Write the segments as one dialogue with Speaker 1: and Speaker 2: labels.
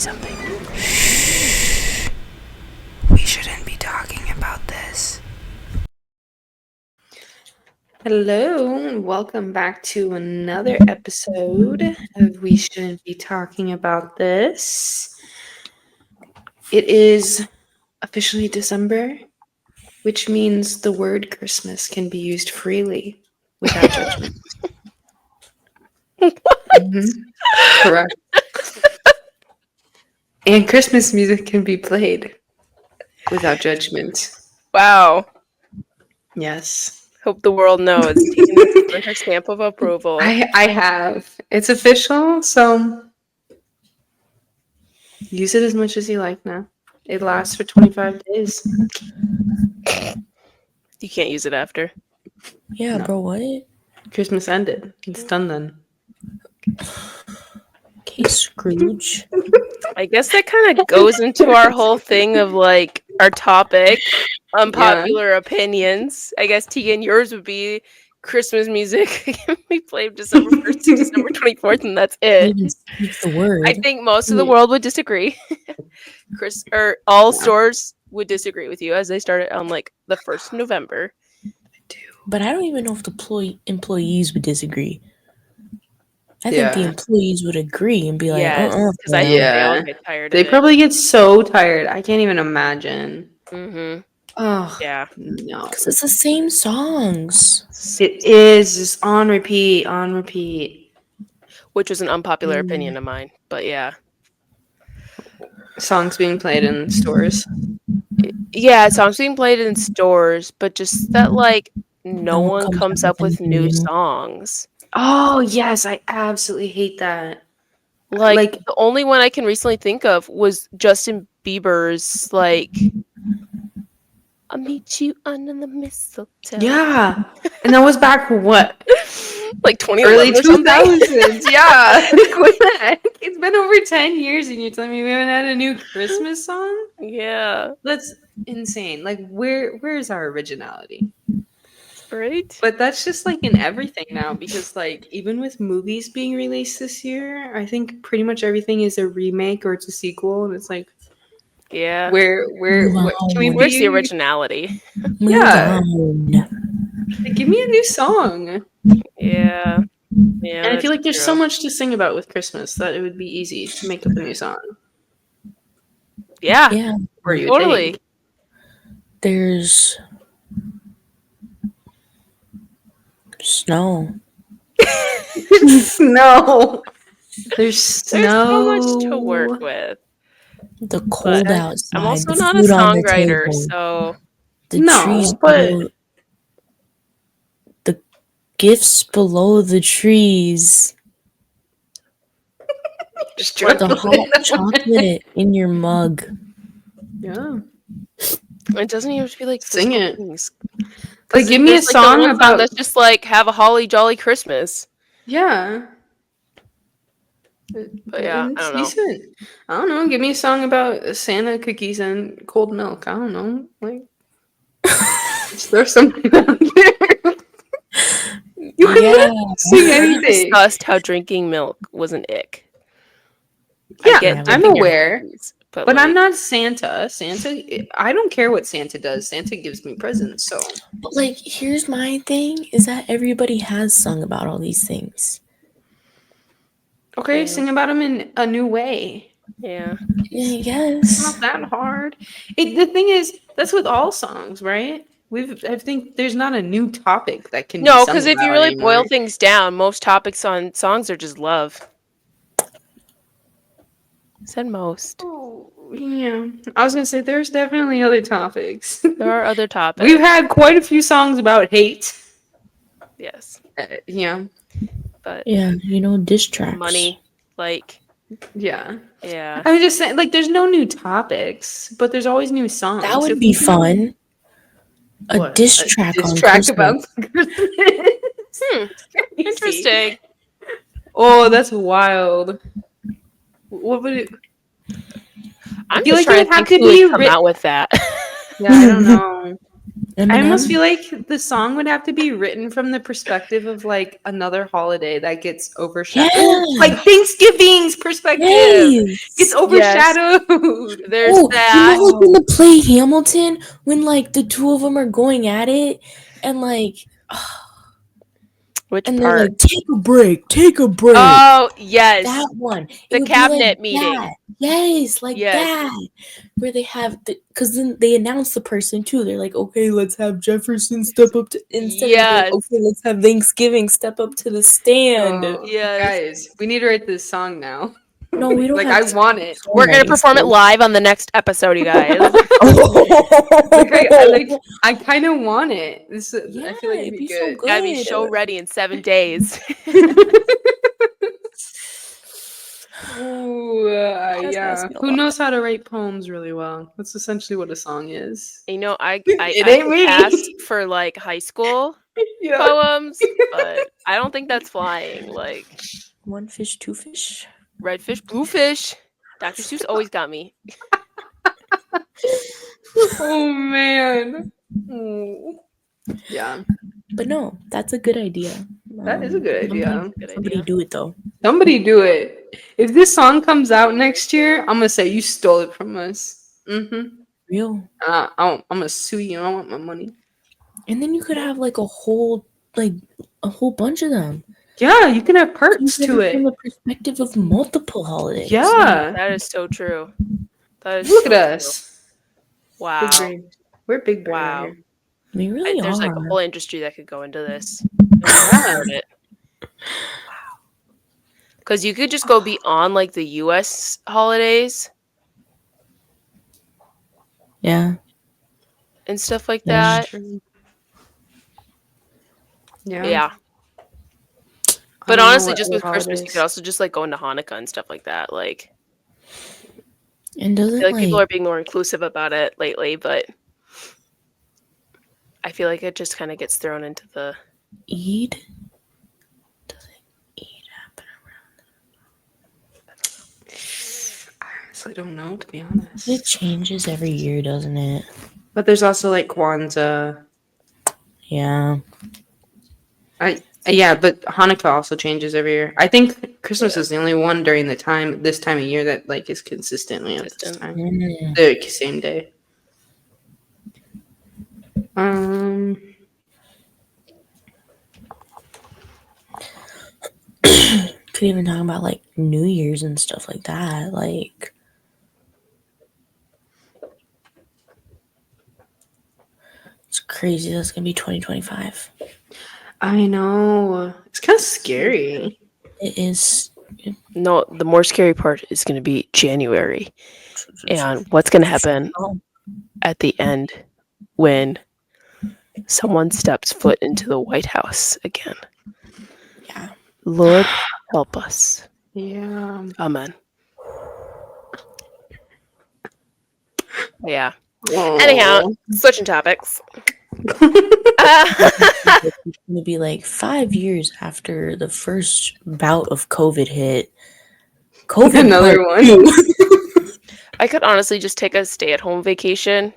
Speaker 1: something. Shh. We shouldn't be talking about this. Hello, and welcome back to another episode of We Shouldn't Be Talking About This. It is officially December, which means the word Christmas can be used freely without judgment. Correct. And Christmas music can be played without judgment.
Speaker 2: Wow.
Speaker 1: Yes.
Speaker 2: Hope the world knows. Tegan has given her stamp of approval.
Speaker 1: I have. It's official, so use it as much as you like now. It lasts for 25 days.
Speaker 2: You can't use it after.
Speaker 3: Yeah,
Speaker 1: No.
Speaker 3: bro, what?
Speaker 1: Christmas ended. It's done then.
Speaker 3: Okay, Scrooge.
Speaker 2: I guess that kind of goes into our whole thing of like our topic, unpopular opinions. I guess Tegan, yours would be Christmas music can be played December 1st to December 24th, and that's it.
Speaker 3: Even speak the word.
Speaker 2: I think most of the world would disagree. All stores would disagree with you as they started on like the 1st of November.
Speaker 3: But I don't even know if the employees would disagree. I think the employees would agree and be like,
Speaker 2: because I think they all get tired of
Speaker 1: They
Speaker 2: it.
Speaker 1: probably get so tired. I can't even imagine.
Speaker 2: Mm-hmm.
Speaker 1: Oh,
Speaker 2: yeah.
Speaker 1: No.
Speaker 3: Because it's the same songs.
Speaker 1: It is just on repeat.
Speaker 2: Which was an unpopular opinion of mine, but yeah.
Speaker 1: Songs being played in stores.
Speaker 2: Yeah, songs being played in stores, but just that like no one comes up with new songs.
Speaker 1: Oh, yes, I absolutely hate that.
Speaker 2: Like the only one I can recently think of was Justin Bieber's like I'll meet you under the mistletoe.
Speaker 1: Yeah. And that was back what?
Speaker 2: Like 2011
Speaker 1: early
Speaker 2: or something?
Speaker 1: 2000s. Yeah. What the heck? It's been over 10 years and you're telling me we haven't had a new Christmas song?
Speaker 2: Yeah.
Speaker 1: That's insane. Like where's our originality?
Speaker 2: Right?
Speaker 1: But that's just like in everything now because like even with movies being released this year, I think pretty much everything is a remake or it's a sequel and it's like
Speaker 2: yeah.
Speaker 1: What can we
Speaker 2: Where's the originality?
Speaker 1: Yeah. Like, give me a new song.
Speaker 2: Yeah. Yeah.
Speaker 1: And I feel like there's so much to sing about with Christmas that it would be easy to make up a new song.
Speaker 2: Yeah.
Speaker 3: Yeah.
Speaker 1: Or you
Speaker 2: totally.
Speaker 1: think.
Speaker 3: There's snow.
Speaker 1: Snow. There's snow.
Speaker 2: There's so much to work with.
Speaker 3: The cold outside.
Speaker 2: I'm also
Speaker 3: the
Speaker 2: not a
Speaker 3: food on the
Speaker 2: songwriter,
Speaker 3: table,
Speaker 2: so
Speaker 3: the trees below, the gifts below the trees.
Speaker 1: Just
Speaker 3: the hot chocolate in your mug.
Speaker 1: Yeah.
Speaker 2: It doesn't even have to be like
Speaker 1: sing it.
Speaker 2: Things.
Speaker 1: Like give me a song about
Speaker 2: that's just like have a holly jolly Christmas.
Speaker 1: Yeah.
Speaker 2: But yeah, I don't know.
Speaker 1: Decent. I don't know. Give me a song about Santa cookies and cold milk. I don't know. Like, there's something out there. You can sing anything.
Speaker 2: Discussed how drinking milk was an ick.
Speaker 1: Yeah, I'm aware.
Speaker 2: But
Speaker 1: like, I'm not Santa. I don't care what Santa does. Santa gives me presents, so.
Speaker 3: But like, here's my thing: is that everybody has sung about all these things.
Speaker 1: Okay, sing about them in a new way.
Speaker 2: Yeah.
Speaker 3: Yes.
Speaker 1: It's not that hard. The thing is, that's with all songs, right? I think there's not a new topic that can.
Speaker 2: No, because if you really boil things down, most topics on songs are just love. Said most.
Speaker 1: Oh, yeah. I was gonna say there's definitely other topics.
Speaker 2: There are other topics.
Speaker 1: We've had quite a few songs about hate.
Speaker 2: Yes.
Speaker 1: Yeah.
Speaker 2: But
Speaker 3: yeah, diss tracks.
Speaker 2: Money, like.
Speaker 1: Yeah.
Speaker 2: Yeah.
Speaker 1: I'm just saying, like, there's no new topics, but there's always new songs.
Speaker 3: That would be fun. A diss track on
Speaker 1: Christmas. About Christmas.
Speaker 2: Interesting.
Speaker 1: Oh, that's wild. What would it?
Speaker 2: I feel like it would have to be come out with that.
Speaker 1: Yeah, I don't know. I almost
Speaker 3: Eminem.
Speaker 1: feel like the song would have to be written from the perspective of like another holiday that gets overshadowed. Oh,
Speaker 3: Yeah.
Speaker 1: like Thanksgiving's perspective gets
Speaker 3: Yes.
Speaker 2: Yes.
Speaker 1: overshadowed.
Speaker 2: There's
Speaker 3: Oh, you know,
Speaker 2: that.
Speaker 3: like in
Speaker 1: Oh,
Speaker 3: the play Hamilton, when like the two of them are going at it, and like,
Speaker 2: Which
Speaker 3: and they're
Speaker 2: part?
Speaker 3: like, take a break.
Speaker 2: Oh, yes.
Speaker 3: That one. It
Speaker 2: The
Speaker 3: would be like
Speaker 2: cabinet meeting.
Speaker 3: that. Yes, like
Speaker 2: Yes.
Speaker 3: that. Where they have because then they announce the person too. They're like, okay, let's have Jefferson step up to instead of like,
Speaker 2: Yes.
Speaker 3: okay, let's have Thanksgiving step up to the stand.
Speaker 2: Yes.
Speaker 1: guys, we need to write this song now.
Speaker 3: No, we don't
Speaker 1: Like
Speaker 3: have
Speaker 1: I want it.
Speaker 2: We're gonna
Speaker 3: songwriting
Speaker 2: perform it
Speaker 3: skills.
Speaker 2: live on the next episode, you guys.
Speaker 1: I kind of want it. This
Speaker 3: Yeah,
Speaker 1: I feel like it'd
Speaker 3: it'd
Speaker 1: be
Speaker 3: be so
Speaker 1: good.
Speaker 2: Gotta be
Speaker 3: good.
Speaker 2: show ready in 7 days.
Speaker 1: Ooh,
Speaker 3: Just ask
Speaker 1: yeah.
Speaker 3: me a
Speaker 1: Who
Speaker 3: lot.
Speaker 1: knows how to write poems really well? That's essentially what a song is.
Speaker 2: You know,
Speaker 1: It
Speaker 2: I
Speaker 1: ain't
Speaker 2: could pass
Speaker 1: me.
Speaker 2: for like high school
Speaker 1: Yeah.
Speaker 2: poems, but I don't think that's flying. Like
Speaker 3: One fish, two fish.
Speaker 2: red fish, blue fish. Dr. Seuss always got me.
Speaker 1: Oh man. Mm. Yeah,
Speaker 3: But no, that's a good idea.
Speaker 1: that is a good idea.
Speaker 2: Good
Speaker 3: Somebody
Speaker 2: idea.
Speaker 3: do it though.
Speaker 1: Somebody do it. If this song comes out next year, I'm gonna say you stole it from us. Mm-hmm.
Speaker 3: Real.
Speaker 1: I'm gonna sue you. I want my money.
Speaker 3: And then you could have like a whole bunch of them.
Speaker 1: Yeah, you can have
Speaker 3: So you
Speaker 1: parts
Speaker 3: get
Speaker 1: to
Speaker 3: it from
Speaker 1: it.
Speaker 3: the perspective of multiple holidays.
Speaker 1: Yeah.
Speaker 2: That is so true. That is
Speaker 1: Look
Speaker 2: so
Speaker 1: at
Speaker 2: true.
Speaker 1: us. Big
Speaker 2: Wow.
Speaker 1: brain. We're big brain right
Speaker 2: Wow.
Speaker 1: here.
Speaker 3: We really
Speaker 2: There's like a
Speaker 3: are.
Speaker 2: whole industry that could go into this.
Speaker 1: Yeah.
Speaker 2: Because you could just go beyond like the US holidays
Speaker 3: Yeah.
Speaker 2: and stuff like
Speaker 3: Yeah.
Speaker 2: that.
Speaker 1: True. Yeah.
Speaker 2: Yeah.
Speaker 1: I
Speaker 2: But
Speaker 1: don't know
Speaker 2: honestly,
Speaker 1: what
Speaker 2: just
Speaker 1: other
Speaker 2: with Christmas, you could
Speaker 1: holidays.
Speaker 2: also just like go into Hanukkah and stuff like that. Like,
Speaker 3: And
Speaker 2: I feel
Speaker 3: doesn't
Speaker 2: like people
Speaker 3: like
Speaker 2: are being more inclusive about it lately, but I feel like it just kind of gets thrown into the.
Speaker 3: Eid? Doesn't Eid happen
Speaker 1: I honestly don't know, to be honest.
Speaker 3: It changes every year, doesn't it?
Speaker 1: But there's also like Kwanzaa.
Speaker 3: Yeah.
Speaker 1: Yeah, but Hanukkah also changes every year. I think Christmas is the only one during this time of year that like is consistently at this
Speaker 2: Consistent.
Speaker 1: time.
Speaker 3: Mm.
Speaker 1: The same day.
Speaker 3: Could even talk about like New Year's and stuff like that. Like it's crazy that's gonna be 2025.
Speaker 1: I know. It's kind of scary.
Speaker 3: It is.
Speaker 2: No, the more scary part is going to be January. And what's going to happen at the end when someone steps foot into the White House again?
Speaker 3: Yeah.
Speaker 2: Lord, help us.
Speaker 1: Yeah.
Speaker 2: Amen. Yeah.
Speaker 1: Aw.
Speaker 2: Anyhow, switching topics.
Speaker 3: It's gonna be like 5 years after the first bout of COVID hit. COVID
Speaker 1: Another
Speaker 3: part
Speaker 1: one.
Speaker 3: two.
Speaker 2: I could honestly just take a stay-at-home vacation.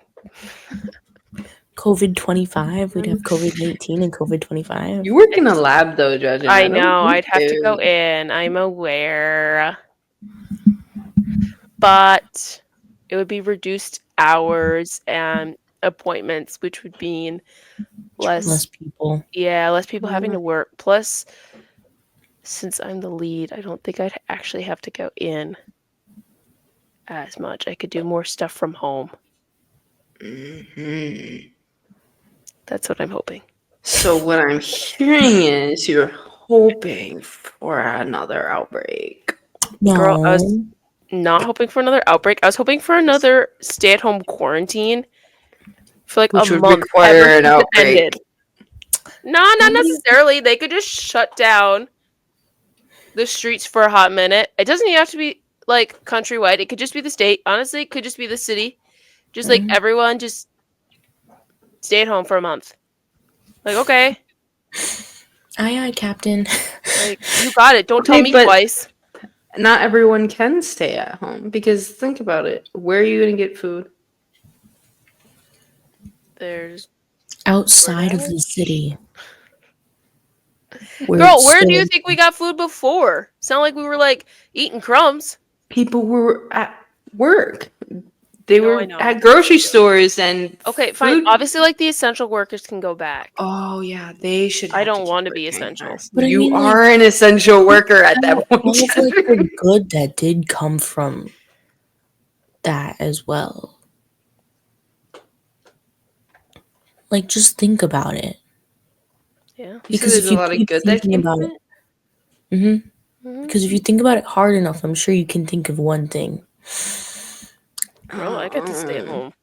Speaker 3: COVID 25. We'd have COVID 19 and COVID 25.
Speaker 1: You work in a lab though, Judge.
Speaker 2: I know, I'd have to go in. I'm aware. But it would be reduced hours and appointments, which would mean
Speaker 3: Less people.
Speaker 2: less people having to work. Plus, since I'm the lead, I don't think I'd actually have to go in as much. I could do more stuff from home.
Speaker 1: Mm-hmm.
Speaker 2: That's what I'm hoping.
Speaker 1: So what I'm hearing is you're hoping for another outbreak.
Speaker 3: No.
Speaker 2: Girl, I was not hoping for another outbreak. I was hoping for another stay-at-home quarantine for like
Speaker 1: Which
Speaker 2: a
Speaker 1: would
Speaker 2: month.
Speaker 1: require
Speaker 2: ever
Speaker 1: an
Speaker 2: since it
Speaker 1: outbreak.
Speaker 2: ended. No, not necessarily. They could just shut down the streets for a hot minute. It doesn't even have to be like countrywide. It could just be the state. Honestly, it could just be the city. Just like everyone just stay at home for a month. Like, okay.
Speaker 3: Aye, Captain.
Speaker 2: Like, you got it. Don't tell me
Speaker 1: but
Speaker 2: twice.
Speaker 1: not everyone can stay at home because think about it. Where are you going to get food?
Speaker 2: There's
Speaker 3: outside of the city where
Speaker 2: Girl,
Speaker 3: it's
Speaker 2: where do you
Speaker 3: so
Speaker 2: think we got food before? Sound like we were like eating crumbs.
Speaker 1: People were at work. They
Speaker 2: No, I
Speaker 1: were
Speaker 2: know.
Speaker 1: at grocery stores and
Speaker 2: Okay, fine.
Speaker 1: food.
Speaker 2: Obviously, like the essential workers can go back.
Speaker 1: Oh yeah, they should
Speaker 2: I
Speaker 1: have to
Speaker 2: don't
Speaker 1: keep
Speaker 2: want to be
Speaker 1: working.
Speaker 2: essential.
Speaker 1: Yes.
Speaker 3: but I
Speaker 1: You
Speaker 3: mean like
Speaker 1: are an essential worker at that point,
Speaker 3: all of like the
Speaker 1: Jennifer.
Speaker 3: good that did come from that as well. Like just think about it.
Speaker 2: Yeah.
Speaker 1: You said
Speaker 3: Because
Speaker 1: there's
Speaker 3: if
Speaker 1: a
Speaker 3: you
Speaker 1: lot of
Speaker 3: keep
Speaker 1: good that
Speaker 3: thinking
Speaker 1: came
Speaker 3: about
Speaker 1: from
Speaker 3: it,
Speaker 1: it.
Speaker 3: because if you think about it hard enough, I'm sure you can think of one thing.
Speaker 2: Well, I get to stay at
Speaker 1: Um,
Speaker 2: home.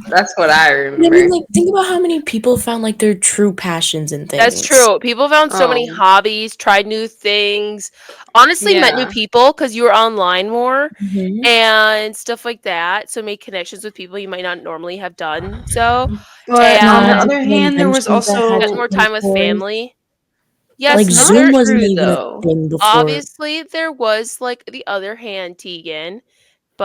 Speaker 1: that's what I
Speaker 3: I mean,
Speaker 1: remember.
Speaker 3: like, think about how many people found like their true passions in
Speaker 2: That's
Speaker 3: things.
Speaker 2: true. People found so many
Speaker 1: Oh
Speaker 2: hobbies, tried new things, honestly met new
Speaker 1: yeah,
Speaker 2: people because you were online more
Speaker 3: Hmm.
Speaker 2: and stuff like that. So made connections with people you might not normally have done so.
Speaker 1: but on the
Speaker 2: And
Speaker 3: Knowledge
Speaker 1: other
Speaker 3: of
Speaker 1: hand, there was
Speaker 3: inventions that had
Speaker 2: spent
Speaker 3: to
Speaker 2: more
Speaker 1: also
Speaker 3: come
Speaker 2: time with
Speaker 3: forth.
Speaker 2: family.
Speaker 3: Like
Speaker 2: Yes,
Speaker 1: that's
Speaker 3: Zoom
Speaker 1: not
Speaker 2: there
Speaker 3: wasn't
Speaker 1: true
Speaker 3: even a
Speaker 1: though.
Speaker 3: thing before.
Speaker 2: obviously there was like the other hand, Tegan,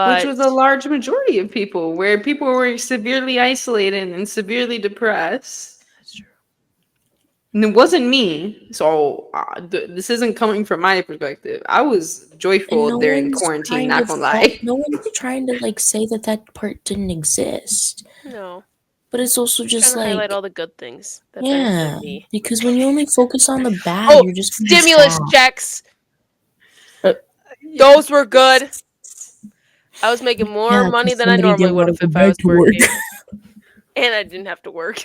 Speaker 1: Which
Speaker 2: but
Speaker 1: was a large majority of people, where people were severely isolated and severely depressed.
Speaker 2: that's true.
Speaker 1: And it wasn't me, so this isn't coming from my perspective. I was
Speaker 3: And
Speaker 1: joyful during quarantine, not gonna lie.
Speaker 3: no one's trying to like say that that part didn't exist.
Speaker 2: No,
Speaker 3: But it's also
Speaker 2: just trying
Speaker 3: just
Speaker 2: to highlight
Speaker 3: like,
Speaker 2: all the good things that benefited
Speaker 3: yeah,
Speaker 2: me.
Speaker 3: because when you only focus on the bad,
Speaker 2: Oh,
Speaker 3: you're just gonna be
Speaker 2: stimulus
Speaker 3: sad.
Speaker 2: checks.
Speaker 3: Uh,
Speaker 2: Those were good. I was making more
Speaker 3: yeah,
Speaker 2: money
Speaker 3: because
Speaker 2: than I
Speaker 3: somebody
Speaker 2: normally
Speaker 3: didn't
Speaker 2: would
Speaker 3: want to
Speaker 2: have
Speaker 3: go
Speaker 2: if I
Speaker 3: back
Speaker 2: was
Speaker 3: to work.
Speaker 2: working, and I didn't have to work.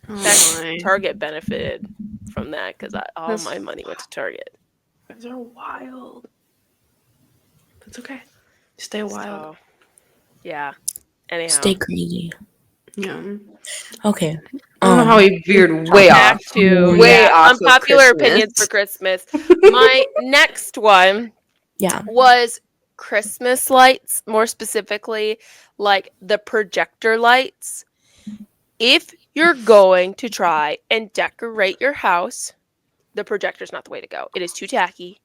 Speaker 1: Oh
Speaker 2: In fact,
Speaker 1: my,
Speaker 2: Target benefited from that because all
Speaker 1: that's
Speaker 2: my money went to Target.
Speaker 1: those are wild. That's okay. Stay wild.
Speaker 2: So yeah. Anyhow,
Speaker 3: Stay crazy.
Speaker 1: Yeah.
Speaker 3: Okay.
Speaker 1: I don't know how he
Speaker 3: Switch
Speaker 1: veered
Speaker 2: back to
Speaker 1: way off of
Speaker 2: unpopular opinions for
Speaker 1: Christmas.
Speaker 2: Christmas. My next one
Speaker 3: Yeah.
Speaker 2: was Christmas lights, more specifically, like the projector lights. If you're going to try and decorate your house, the projector's not the way to go. It is too tacky.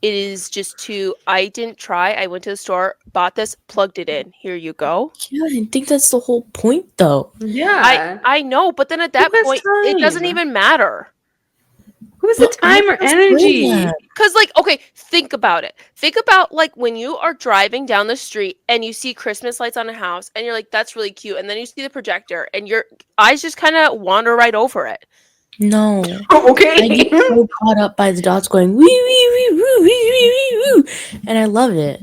Speaker 2: It is just too. I didn't try. I went to the store, bought this, plugged it in. Here you go.
Speaker 3: Yeah, I think that's the whole point though.
Speaker 2: I
Speaker 1: Yeah.
Speaker 2: I know, but then at
Speaker 1: Who
Speaker 2: that
Speaker 1: has
Speaker 2: point, it doesn't
Speaker 1: time?
Speaker 2: even matter.
Speaker 1: Who has the
Speaker 3: But I
Speaker 1: time or
Speaker 3: prefer that.
Speaker 1: energy?
Speaker 2: Cause like, okay, think about it. Think about like when you are driving down the street and you see Christmas lights on a house and you're like, that's really cute. And then you see the projector and your eyes just kind of wander right over it.
Speaker 3: No. I
Speaker 1: Okay.
Speaker 3: get so caught up by the dots going wee wee wee woo wee wee wee woo, and I love it.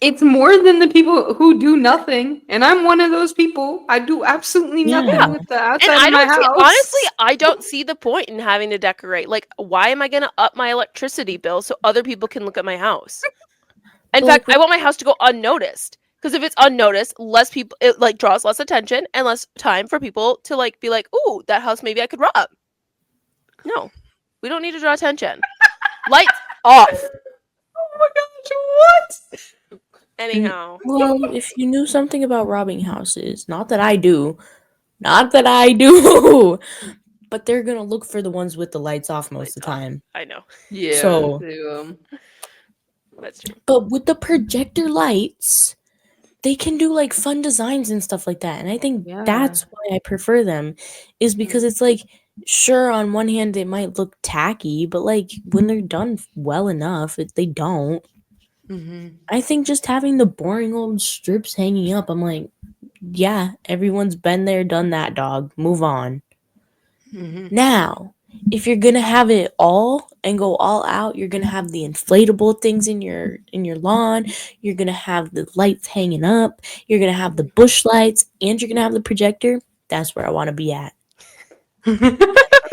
Speaker 1: It's more than the people who do nothing, and I'm one of those people. I do absolutely
Speaker 3: Yeah.
Speaker 1: nothing with the
Speaker 2: And
Speaker 1: outside of
Speaker 2: I
Speaker 1: my
Speaker 2: don't see, honestly,
Speaker 1: house.
Speaker 2: I don't see the point in having to decorate. Like, why am I going to up my electricity bill so other people can look at my house? In
Speaker 3: But
Speaker 2: fact,
Speaker 3: like
Speaker 2: I
Speaker 3: with
Speaker 2: want my house to go unnoticed. Because if it's unnoticed, less people, it like draws less attention and less time for people to like be like, ooh, that house maybe I could rob. No, we don't need to draw attention. Lights off.
Speaker 1: Oh my gosh, what?
Speaker 2: Anyhow,
Speaker 3: well, if you knew something about robbing houses, not that I do, but they're gonna look for the ones with the lights off most
Speaker 2: lights
Speaker 3: of the
Speaker 2: off.
Speaker 3: time.
Speaker 2: I know.
Speaker 1: Yeah,
Speaker 3: So,
Speaker 2: That's true.
Speaker 3: but with the projector lights, they can do like fun designs and stuff like that. And I think
Speaker 1: yeah.
Speaker 3: that's why I prefer them, is because it's like, sure, on one hand, they might look tacky, but like when they're done well enough, they don't.
Speaker 1: Mm-hmm.
Speaker 3: I think just having the boring old strips hanging up, I'm like, yeah, everyone's been there, done that, dog. Move on.
Speaker 1: Mm-hmm.
Speaker 3: Now, if you're gonna have it all and go all out, you're gonna have the inflatable things in your lawn, you're gonna have the lights hanging up, you're gonna have the bush lights, and you're gonna have the projector. That's where I wanna be at.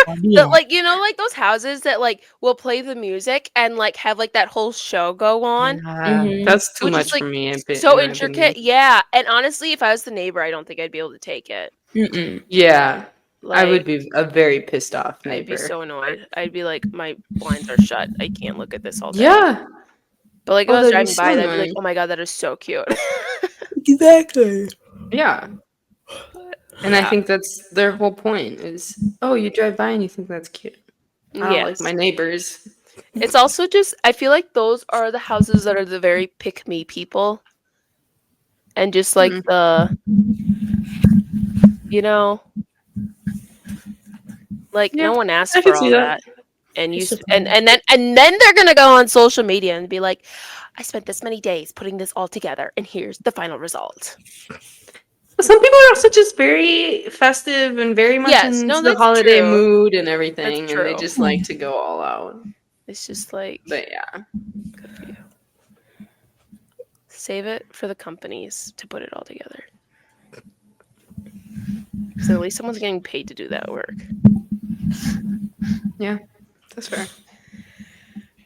Speaker 3: I'll be
Speaker 2: But
Speaker 3: at.
Speaker 2: like like those houses that like will play the music and like have like that whole show go on,
Speaker 1: Yeah,
Speaker 3: Mm-hmm.
Speaker 1: that's too
Speaker 2: which is
Speaker 1: much
Speaker 2: like
Speaker 1: for me,
Speaker 2: so
Speaker 1: in my opinion.
Speaker 2: intricate. Yeah, and honestly, if I was the neighbor, I don't think I'd be able to take it.
Speaker 3: Mm-mm.
Speaker 1: Yeah, I would
Speaker 2: Like,
Speaker 1: be a very pissed off
Speaker 2: I'd be
Speaker 1: neighbor.
Speaker 2: so annoyed. I'd be like, my blinds are shut. I can't look at this all day.
Speaker 1: Yeah.
Speaker 2: But like if
Speaker 1: Oh,
Speaker 2: I was
Speaker 1: that'd be
Speaker 2: driving
Speaker 1: so
Speaker 2: by, that'd be like,
Speaker 1: annoying.
Speaker 2: oh my god, that is so cute.
Speaker 3: Exactly.
Speaker 1: Yeah.
Speaker 2: But,
Speaker 1: And I
Speaker 2: yeah.
Speaker 1: think that's their whole point is, oh, you drive by and you think that's cute. I don't like my
Speaker 2: Yes.
Speaker 1: neighbors.
Speaker 2: It's also just I feel like those are the houses that are the very pick me people. and just like the, you know, like
Speaker 1: Yeah,
Speaker 2: no one asked
Speaker 1: I
Speaker 2: for
Speaker 1: can see
Speaker 2: all
Speaker 1: that.
Speaker 2: that. And you
Speaker 3: Disappointing.
Speaker 2: and then they're gonna go on social media and be like, I spent this many days putting this all together, and here's the final result.
Speaker 1: Some people are also just very festive and very much
Speaker 2: Yes,
Speaker 1: into
Speaker 2: no,
Speaker 1: the
Speaker 2: that's
Speaker 1: holiday
Speaker 2: true.
Speaker 1: mood and
Speaker 2: That's
Speaker 1: everything, and they
Speaker 2: true.
Speaker 1: just like to go all out.
Speaker 2: It's just like,
Speaker 1: But yeah,
Speaker 2: good for you. Save it for the companies to put it all together. Because at least someone's getting paid to do that work.
Speaker 1: yeah, that's fair.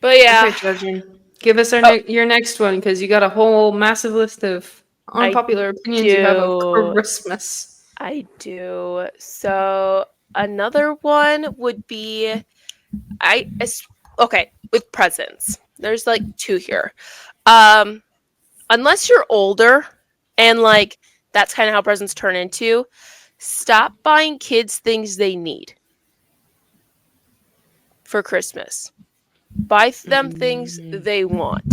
Speaker 2: But yeah,
Speaker 1: Okay, Judging, give us
Speaker 2: oh,
Speaker 1: your next one because you got a whole massive list of
Speaker 2: I
Speaker 1: unpopular opinions you have of
Speaker 2: do.
Speaker 1: Christmas.
Speaker 2: I do. So another one would be okay, with presents. There's like two here. Um unless you're older and like that's kind of how presents turn into, stop buying kids things they need for Christmas. Buy them things
Speaker 1: Mm.
Speaker 2: they want.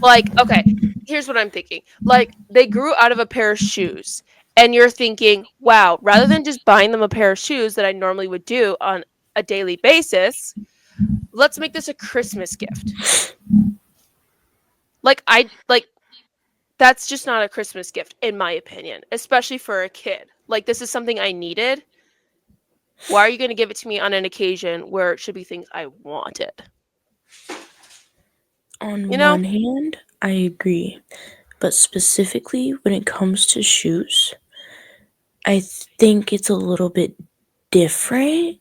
Speaker 2: Like, okay, here's what I'm thinking. Like, they grew out of a pair of shoes, and you're thinking, wow, rather than just buying them a pair of shoes that I normally would do on a daily basis, let's make this a Christmas gift. Like that's just not a Christmas gift in my opinion, especially for a kid. Like this is something I needed. Why are you going to give it to me on an occasion where it should be things I wanted? You
Speaker 3: On
Speaker 2: know?
Speaker 3: one hand, I agree. But specifically when it comes to shoes, I think it's a little bit different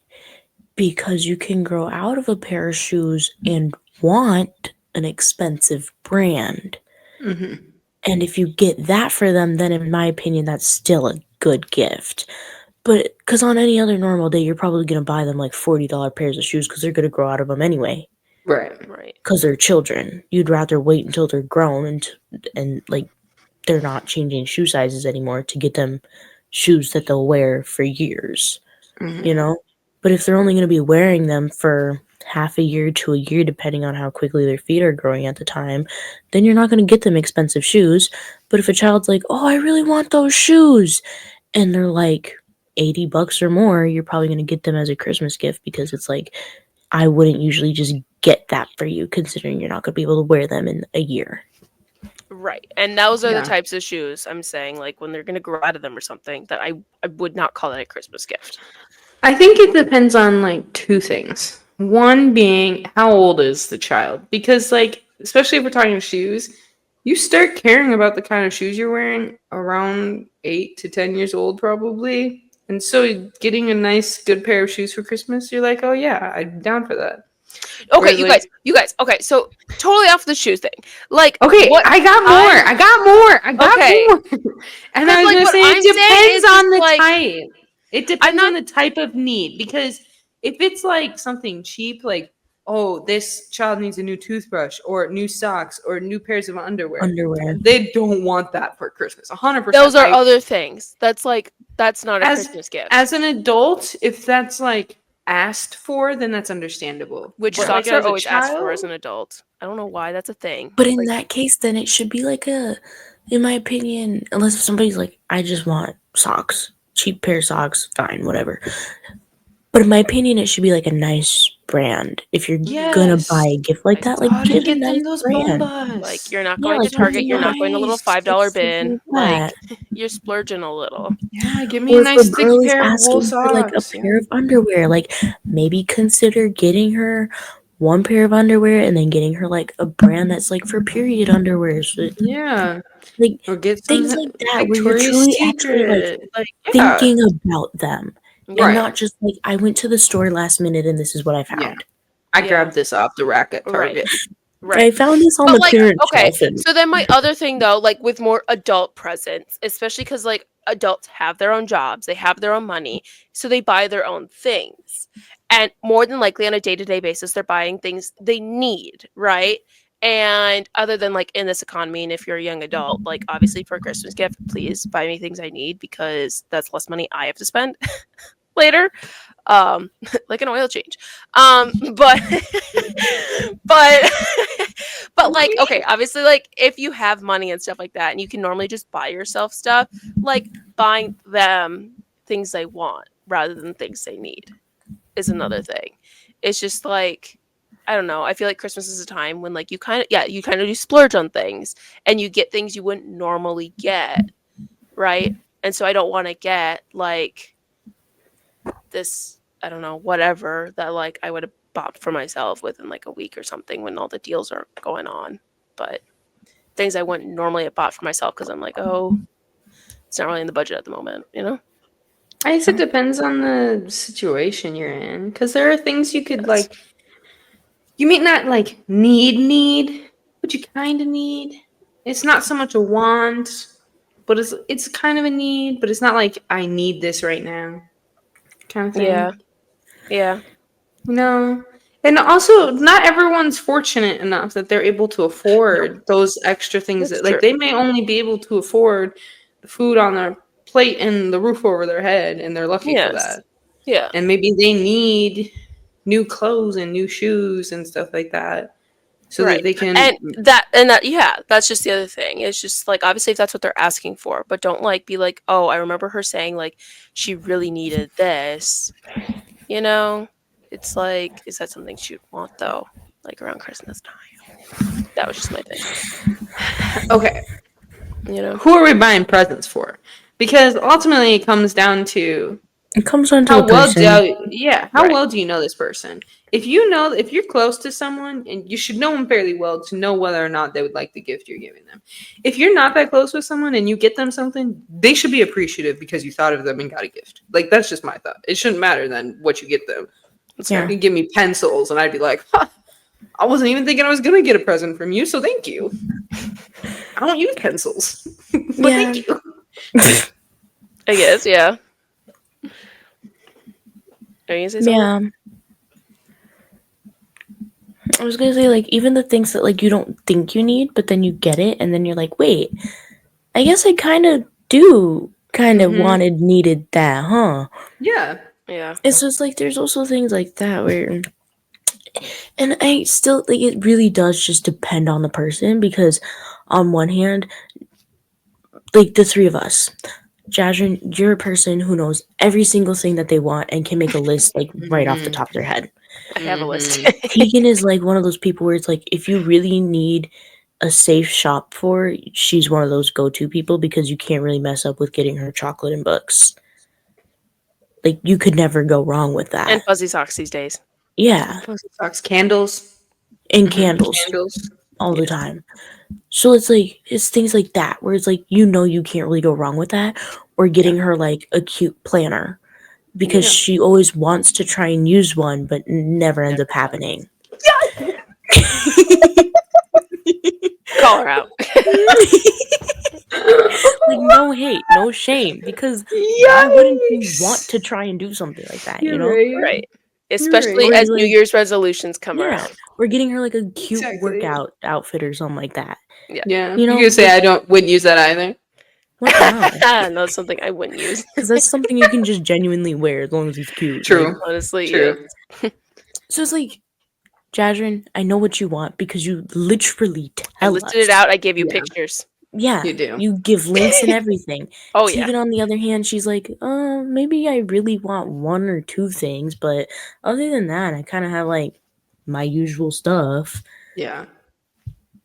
Speaker 3: because you can grow out of a pair of shoes and want an expensive brand.
Speaker 1: Mm-hmm.
Speaker 3: And if you get that for them, then in my opinion, that's still a good gift. But because on any other normal day, you're probably going to buy them like $40 pairs of shoes because they're going to grow out of them anyway.
Speaker 1: Right.
Speaker 2: Right.
Speaker 3: Because they're children. You'd rather wait until they're grown and like they're not changing shoe sizes anymore to get them shoes that they'll wear for years,
Speaker 1: Mm-hmm.
Speaker 3: you know? But if they're only going to be wearing them for half a year to a year, depending on how quickly their feet are growing at the time, then you're not going to get them expensive shoes. But if a child's like, oh, I really want those shoes, and they're like $80 or more, you're probably going to get them as a Christmas gift because it's like, I wouldn't usually just get that for you considering you're not going to be able to wear them in a year.
Speaker 2: Right. And those are the
Speaker 1: Yeah.
Speaker 2: types of shoes I'm saying, like when they're going to grow out of them or something, that I would not call it a Christmas gift.
Speaker 1: I think it depends on like two things. One being how old is the child? Because like especially if we're talking shoes, you start caring about the kind of shoes you're wearing around 8 to 10 years old probably. And so getting a nice good pair of shoes for Christmas, you're like, "Oh yeah, I'm down for that."
Speaker 2: Okay,
Speaker 1: Whereas like
Speaker 2: you guys. Okay, so totally off the shoes thing. Like
Speaker 1: okay,
Speaker 2: what
Speaker 1: I got more.
Speaker 2: I'm
Speaker 1: I got more. I got
Speaker 2: okay,
Speaker 1: more. And
Speaker 2: because
Speaker 1: I was
Speaker 2: like
Speaker 1: gonna
Speaker 2: what
Speaker 1: say it
Speaker 2: I'm saying
Speaker 1: depends
Speaker 2: is just
Speaker 1: on the
Speaker 2: like
Speaker 1: type. It
Speaker 2: I'm
Speaker 1: depends on
Speaker 2: not
Speaker 1: the type of need because if it's like something cheap, like oh, this child needs a new toothbrush or new socks or new pairs of underwear,
Speaker 3: Underwear.
Speaker 1: they don't want that for Christmas. 100%.
Speaker 2: those are
Speaker 1: I
Speaker 2: other things. That's like that's not a
Speaker 1: as
Speaker 2: Christmas gift.
Speaker 1: as an adult, if that's like asked for, then that's understandable.
Speaker 2: Which
Speaker 1: But like
Speaker 2: socks are
Speaker 1: as a
Speaker 2: always asked for
Speaker 1: child,
Speaker 2: as an adult. I don't know why that's a thing.
Speaker 3: But in
Speaker 2: Like
Speaker 3: that case, then it should be like in my opinion, unless if somebody's like, I just want socks, cheap pair of socks, fine, whatever. But in my opinion, it should be like a nice brand. If you're gonna buy
Speaker 1: yes,
Speaker 3: a gift like
Speaker 1: I
Speaker 3: that, like
Speaker 1: gotta
Speaker 3: get a
Speaker 1: get them
Speaker 3: nice
Speaker 1: those
Speaker 3: brand.
Speaker 2: like
Speaker 1: bombas.
Speaker 2: you're not
Speaker 3: Yeah,
Speaker 2: going to
Speaker 3: like
Speaker 1: Those are
Speaker 2: Target, you're not going to little
Speaker 1: nice.
Speaker 2: $5
Speaker 3: stuff
Speaker 2: bin.
Speaker 3: like
Speaker 2: Like
Speaker 3: that.
Speaker 2: you're splurging a little.
Speaker 1: Yeah, give me a
Speaker 3: Or if a
Speaker 1: nice thick
Speaker 3: girl is
Speaker 1: pair of wool
Speaker 3: asking for like a
Speaker 1: socks. Yeah.
Speaker 3: pair of underwear, like maybe consider getting her one pair of underwear and then getting her like a brand that's like for period underwear. So,
Speaker 1: Yeah.
Speaker 3: like
Speaker 1: Or get some
Speaker 3: things like that where you're
Speaker 1: Victoria's
Speaker 3: truly actually like
Speaker 1: Secret. Like, yeah.
Speaker 3: thinking about them and
Speaker 2: Yeah.
Speaker 1: Right.
Speaker 3: not just like I went to the store last minute and this is what I
Speaker 1: Yeah.
Speaker 3: found.
Speaker 1: I
Speaker 2: Yeah.
Speaker 1: grabbed this off the rack at
Speaker 2: Right.
Speaker 1: Target.
Speaker 3: I
Speaker 2: Right.
Speaker 3: found this on
Speaker 2: But
Speaker 3: the
Speaker 2: like,
Speaker 3: clearance
Speaker 2: okay,
Speaker 3: shelf and
Speaker 2: so then my other thing though, like with more adult presents, especially because like adults have their own jobs, they have their own money, so they buy their own things. And more than likely on a day-to-day basis, they're buying things they need, right? And other than like in this economy, and if you're a young adult, like obviously for a Christmas gift, please buy me things I need because that's less money I have to spend later. like an oil change. But but but like, okay, obviously, like if you have money and stuff like that, and you can normally just buy yourself stuff, like buying them things they want rather than things they need is another thing. It's just like, I don't know. I feel like Christmas is a time when like you kind of do splurge on things and you get things you wouldn't normally get, right? And so I don't want to get like this, I don't know, whatever that like I would have bought for myself within like a week or something when all the deals are going on. But things I wouldn't normally have bought for myself because I'm like, oh, it's not really in the budget at the moment, you know?
Speaker 1: I guess it depends on the situation you're in, because there are things you could
Speaker 2: Yes.
Speaker 1: like. You may not like need, but you kind of need. It's not so much a want, but it's kind of a need, but it's not like I need this right now kind of
Speaker 2: Yeah.
Speaker 1: thing.
Speaker 2: Yeah.
Speaker 1: No. And also, not everyone's fortunate enough that they're able to
Speaker 2: No,
Speaker 1: afford those extra things.
Speaker 2: that's
Speaker 1: That, like,
Speaker 2: true.
Speaker 1: they may only be able to afford the food on their plate and the roof over their head, and they're lucky for
Speaker 2: Yes.
Speaker 1: that.
Speaker 2: Yeah.
Speaker 1: And maybe they need new clothes and new shoes and stuff like that so that
Speaker 2: Right.
Speaker 1: they can.
Speaker 2: And that yeah, that's just the other thing. It's just like obviously if that's what they're asking for, but don't like be like, "Oh, I remember her saying like she really needed this." You know? It's like, is that something she'd want though? Like around Christmas time. That was just my thing.
Speaker 1: Okay,
Speaker 2: You know?
Speaker 1: who are we buying presents for? Because ultimately it comes down to
Speaker 3: It comes down to the
Speaker 1: how well
Speaker 3: person.
Speaker 1: how
Speaker 2: Right.
Speaker 1: well do you know this person? If you're close to someone, and you should know them fairly well to know whether or not they would like the gift you're giving them. If you're not that close with someone and you get them something, they should be appreciative because you thought of them and got a gift. Like, that's just my thought. It shouldn't matter then what you get them.
Speaker 2: That's
Speaker 1: You
Speaker 2: fair.
Speaker 3: Yeah.
Speaker 1: can give me pencils and I'd be like, huh, I wasn't even thinking I was gonna get a present from you, so thank you. I don't use pencils. But
Speaker 3: Yeah.
Speaker 1: thank you.
Speaker 2: I guess, yeah. Are you gonna say something?
Speaker 3: Yeah. I was gonna say, like, even the things that like you don't think you need, but then you get it, and then you're like, wait, I guess I kind of do kind of
Speaker 1: Mm-hmm.
Speaker 3: needed that, huh?
Speaker 1: Yeah.
Speaker 2: Yeah.
Speaker 3: It's just like there's also things like that where, and I still think it really does just depend on the person because, on one hand, like the three of us, Jasmine, you're a person who knows every single thing that they want and can make a list like right off the
Speaker 1: Mm-hmm.
Speaker 3: top of their head.
Speaker 2: I have a list.
Speaker 1: Mm-hmm.
Speaker 3: Tegan is like one of those people where it's like if you really need a safe shop for, she's one of those go-to people because you can't really mess up with getting her chocolate and books. Like you could never go wrong with
Speaker 2: And
Speaker 3: that.
Speaker 2: fuzzy socks these days.
Speaker 3: Yeah,
Speaker 1: Fuzzy socks, candles.
Speaker 3: and
Speaker 1: Mm-hmm.
Speaker 3: candles
Speaker 1: Candles.
Speaker 3: all the
Speaker 2: Yeah.
Speaker 3: time. So it's like it's things like that where it's like you can't really go wrong with that, or getting her like a cute planner because
Speaker 1: Yeah.
Speaker 3: she always wants to try and use one but never ends
Speaker 1: Never
Speaker 3: up happening.
Speaker 2: Call her out.
Speaker 3: Like no hate, no shame because why wouldn't you want to
Speaker 1: Yikes!
Speaker 3: try and do something like that, you
Speaker 1: You're
Speaker 3: know?
Speaker 1: right.
Speaker 2: Right.
Speaker 1: You're
Speaker 2: Especially
Speaker 3: Or
Speaker 1: right.
Speaker 2: as
Speaker 3: you're
Speaker 2: New
Speaker 3: like,
Speaker 2: Year's resolutions come
Speaker 3: yeah,
Speaker 2: around.
Speaker 3: or getting her like a cute
Speaker 1: Exactly.
Speaker 3: workout outfit or something like that.
Speaker 2: Yeah.
Speaker 1: Yeah.
Speaker 3: You
Speaker 1: You
Speaker 3: know,
Speaker 1: could say
Speaker 3: like
Speaker 1: I wouldn't use that either.
Speaker 3: what now?
Speaker 2: No, that's something I wouldn't use.
Speaker 3: Because that's something you can just genuinely wear as long as it's cute. Like,
Speaker 1: True.
Speaker 2: Honestly, yeah.
Speaker 1: True.
Speaker 3: so it's like, Jadrin, I know what you want because you literally
Speaker 2: I
Speaker 3: tell
Speaker 2: listed it
Speaker 3: us.
Speaker 2: out. I gave you
Speaker 1: Yeah.
Speaker 2: pictures.
Speaker 3: Yeah,
Speaker 1: You do.
Speaker 3: you give links and everything.
Speaker 2: Oh yeah.
Speaker 3: Tegan, on the other hand, she's like, maybe I really want one or two things, but other than that, I kind of have like my usual stuff
Speaker 1: Yeah.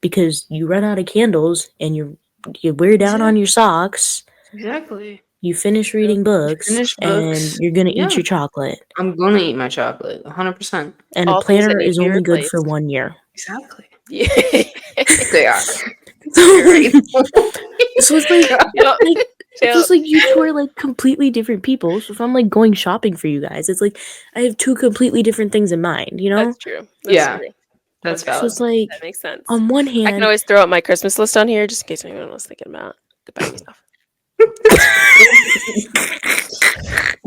Speaker 3: because you run out of candles and you wear down on
Speaker 1: Exactly.
Speaker 3: your socks,
Speaker 1: Exactly.
Speaker 3: you finish
Speaker 1: Yep.
Speaker 3: reading
Speaker 1: You
Speaker 3: books,
Speaker 1: finish
Speaker 3: and
Speaker 1: books.
Speaker 3: you're gonna eat
Speaker 1: Yeah.
Speaker 3: your chocolate.
Speaker 1: I'm gonna eat my chocolate. 100%.
Speaker 3: And a
Speaker 2: All things that
Speaker 3: planner
Speaker 2: need to
Speaker 3: is
Speaker 2: be
Speaker 3: only good for
Speaker 2: replaced.
Speaker 3: 1 year.
Speaker 1: Exactly.
Speaker 2: Yeah.
Speaker 1: They are. You're
Speaker 3: So,
Speaker 1: right.
Speaker 3: so it's like,
Speaker 2: Yep.
Speaker 3: like it's
Speaker 2: Yep.
Speaker 3: just like you two are like completely different people. So if I'm like going shopping for you guys, it's like I have two completely different things in mind, you know?
Speaker 2: That's true. That's
Speaker 1: Yeah.
Speaker 2: true.
Speaker 1: That's
Speaker 2: Okay.
Speaker 3: So
Speaker 1: valid.
Speaker 3: it's like
Speaker 2: That makes sense.
Speaker 3: on one
Speaker 2: I can
Speaker 3: hand,
Speaker 2: always throw out my Christmas list on here just in case anyone was thinking about to buy me stuff.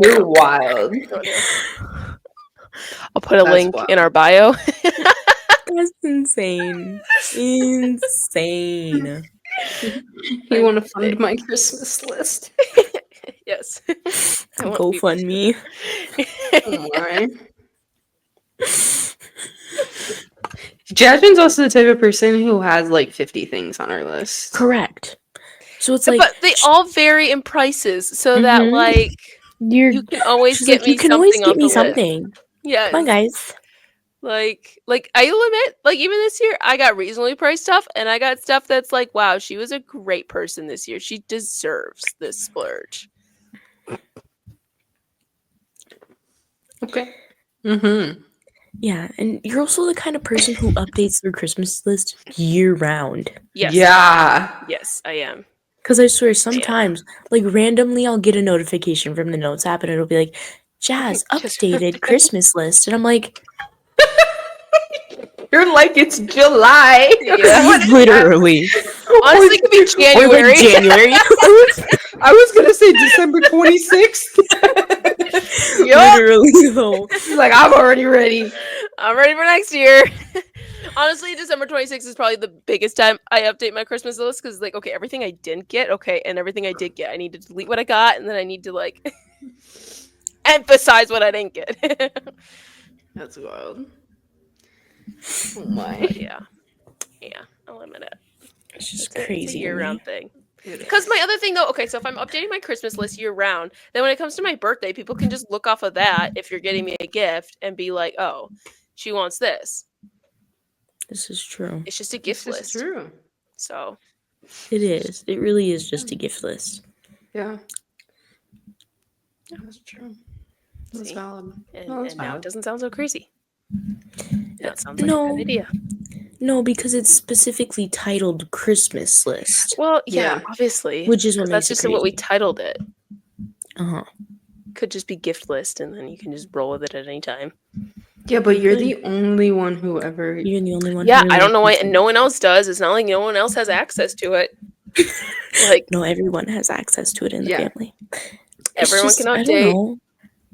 Speaker 1: You're wild.
Speaker 2: Go to. I'll put a
Speaker 1: That's
Speaker 2: link in
Speaker 1: wild.
Speaker 2: our bio.
Speaker 3: that's insane. Insane.
Speaker 1: You
Speaker 2: I'm
Speaker 1: want to
Speaker 2: just
Speaker 1: fund
Speaker 2: kidding.
Speaker 1: my Christmas list?
Speaker 2: Yes. I want
Speaker 3: Go
Speaker 2: people
Speaker 3: fund me.
Speaker 1: Oh my. Jasmine's also the type of person who has like 50 things on her list.
Speaker 3: Correct. So it's like,
Speaker 2: But they all vary in prices, so that
Speaker 3: Mhm.
Speaker 2: like
Speaker 3: you're.
Speaker 2: you can always
Speaker 3: She's
Speaker 2: get
Speaker 3: like, you
Speaker 2: me
Speaker 3: can always
Speaker 2: something
Speaker 3: get
Speaker 2: off
Speaker 3: me
Speaker 2: the list.
Speaker 3: something. Come on,
Speaker 2: Yes.
Speaker 3: guys.
Speaker 2: Like I will admit, like even this year, I got reasonably priced stuff, and I got stuff that's like, wow, she was a great person this year. She deserves this splurge.
Speaker 1: Okay. Mm-hmm.
Speaker 3: Yeah, and you're also the kind of person who updates their Christmas list year round.
Speaker 2: Yes,
Speaker 1: Yeah.
Speaker 2: yes, I am.
Speaker 3: Because I swear,
Speaker 2: I am.
Speaker 3: sometimes, like randomly, I'll get a notification from the Notes app and it'll be like, Jazz
Speaker 2: Just
Speaker 3: updated Christmas list. And I'm like,
Speaker 1: You're like it's July.
Speaker 2: Yeah.
Speaker 1: What is
Speaker 3: literally.
Speaker 2: Honestly, it could be
Speaker 3: Or like
Speaker 2: January.
Speaker 3: January.
Speaker 1: I was gonna say December 26th.
Speaker 2: Yup.
Speaker 3: Literally, though.
Speaker 1: She's like, I'm already ready.
Speaker 2: I'm ready for next year. Honestly, December 26th is probably the biggest time I update my Christmas list because, like, okay, everything I didn't get, okay, and everything I did get, I need to delete what I got, and then I need to, like, emphasize what I didn't get.
Speaker 1: That's wild. Oh my.
Speaker 2: But yeah, I'll limit it.
Speaker 3: It's just
Speaker 2: It's a
Speaker 3: crazy to me.
Speaker 2: year-round thing.
Speaker 1: It
Speaker 2: Because
Speaker 1: is.
Speaker 2: my other thing, though, okay, so if I'm updating my Christmas list year-round, then when it comes to my birthday, people can just look off of that if you're getting me a gift and be like, oh, she wants this.
Speaker 3: This is true.
Speaker 2: It's just a gift
Speaker 1: This is
Speaker 2: list.
Speaker 1: true.
Speaker 2: So
Speaker 3: It is. It really is just a gift list.
Speaker 1: Yeah. That's true. That's
Speaker 2: See?
Speaker 1: valid.
Speaker 2: And,
Speaker 1: No, that's
Speaker 2: and now it
Speaker 1: valid.
Speaker 2: doesn't sound so crazy. Now it sounds like a
Speaker 3: No,
Speaker 2: good idea.
Speaker 3: no, because it's specifically titled Christmas list,
Speaker 2: Well, yeah,
Speaker 1: Yeah.
Speaker 2: obviously.
Speaker 3: which is what
Speaker 2: 'Cause
Speaker 3: makes
Speaker 2: that's
Speaker 3: it
Speaker 2: just what we
Speaker 3: crazy.
Speaker 2: titled it.
Speaker 3: Uh-huh.
Speaker 2: Could just be gift list, and then you can just roll with it at any time.
Speaker 1: Yeah, but you're
Speaker 3: Good.
Speaker 1: the only one who ever.
Speaker 3: You're the only one.
Speaker 2: Yeah,
Speaker 3: who really
Speaker 2: I don't know why,
Speaker 3: updates
Speaker 2: and
Speaker 3: it.
Speaker 2: no one else does. It's not like no one else has access to it. Like
Speaker 3: No, everyone has access to it in the
Speaker 1: Yeah.
Speaker 3: family. It's
Speaker 2: everyone
Speaker 3: just,
Speaker 2: can
Speaker 3: I don't
Speaker 2: update.
Speaker 3: know.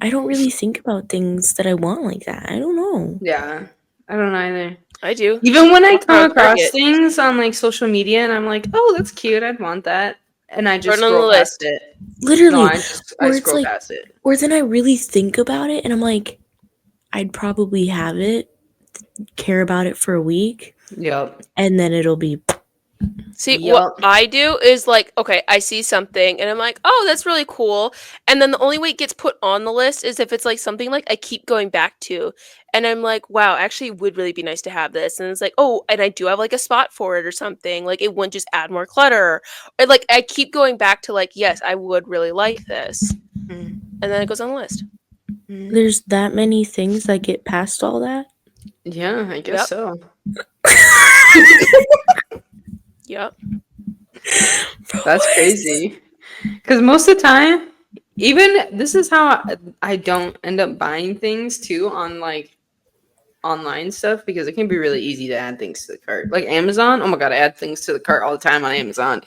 Speaker 3: I don't really think about things that I want like that. I don't know.
Speaker 1: Yeah. I don't either.
Speaker 2: I do.
Speaker 1: Even when I
Speaker 2: Walk
Speaker 1: come
Speaker 2: around
Speaker 1: across
Speaker 2: Target.
Speaker 1: things on like social media and I'm like, oh, that's cute. I'd want that. And I
Speaker 2: Throw
Speaker 1: just
Speaker 2: it on the
Speaker 1: scroll past
Speaker 2: list.
Speaker 1: it. No,
Speaker 3: Literally.
Speaker 1: I
Speaker 3: Or it's
Speaker 1: scroll
Speaker 3: like,
Speaker 1: past it.
Speaker 3: or then I really think about it and I'm like, I'd probably have it, care about it for a week,
Speaker 1: Yep.
Speaker 3: and then it'll be.
Speaker 2: See, what
Speaker 1: Yep.
Speaker 2: I do is like, okay, I see something and I'm like, oh, that's really cool. And then the only way it gets put on the list is if it's like something like I keep going back to. And I'm like, wow, actually, it would really be nice to have this. And it's like, oh, and I do have like a spot for it or something. Like, it wouldn't just add more clutter. Or like, I keep going back to like, yes, I would really like this.
Speaker 1: Mm.
Speaker 2: And then it goes on the list.
Speaker 1: Mm.
Speaker 3: There's that many things that get past all that.
Speaker 1: Yeah, I guess
Speaker 2: Yep.
Speaker 1: so.
Speaker 2: Yep.
Speaker 1: That's crazy. Because most of the time, even this is how I don't end up buying things too on like online stuff because it can be really easy to add things to the cart. Like Amazon, oh my god, I add things to the cart all the time on Amazon.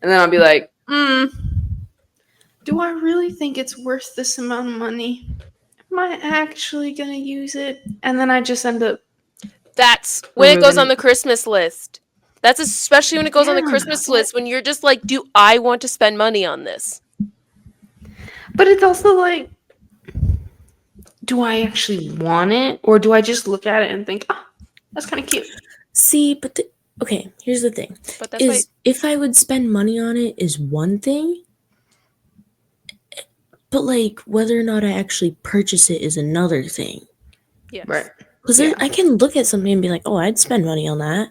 Speaker 1: And then I'll be like, do I really think it's worth this amount of money? Am I actually gonna use it? And then I just end up
Speaker 2: That's when it goes
Speaker 1: removing
Speaker 2: on the Christmas list. That's especially when it goes on the
Speaker 1: Yeah,
Speaker 2: Christmas
Speaker 1: but-
Speaker 2: list when you're just like, do I want to spend money on this?
Speaker 1: But it's also like, do I actually want it? Or do I just look at it and think, oh, that's kind of cute?
Speaker 3: See, but okay, here's the thing.
Speaker 2: But that's why
Speaker 3: Is if I would spend money on it is one thing, but like whether or not I actually purchase it is another thing.
Speaker 2: yes.
Speaker 1: Right.
Speaker 3: Because
Speaker 1: Yeah.
Speaker 3: I can look at something and be like, oh, I'd spend money on that.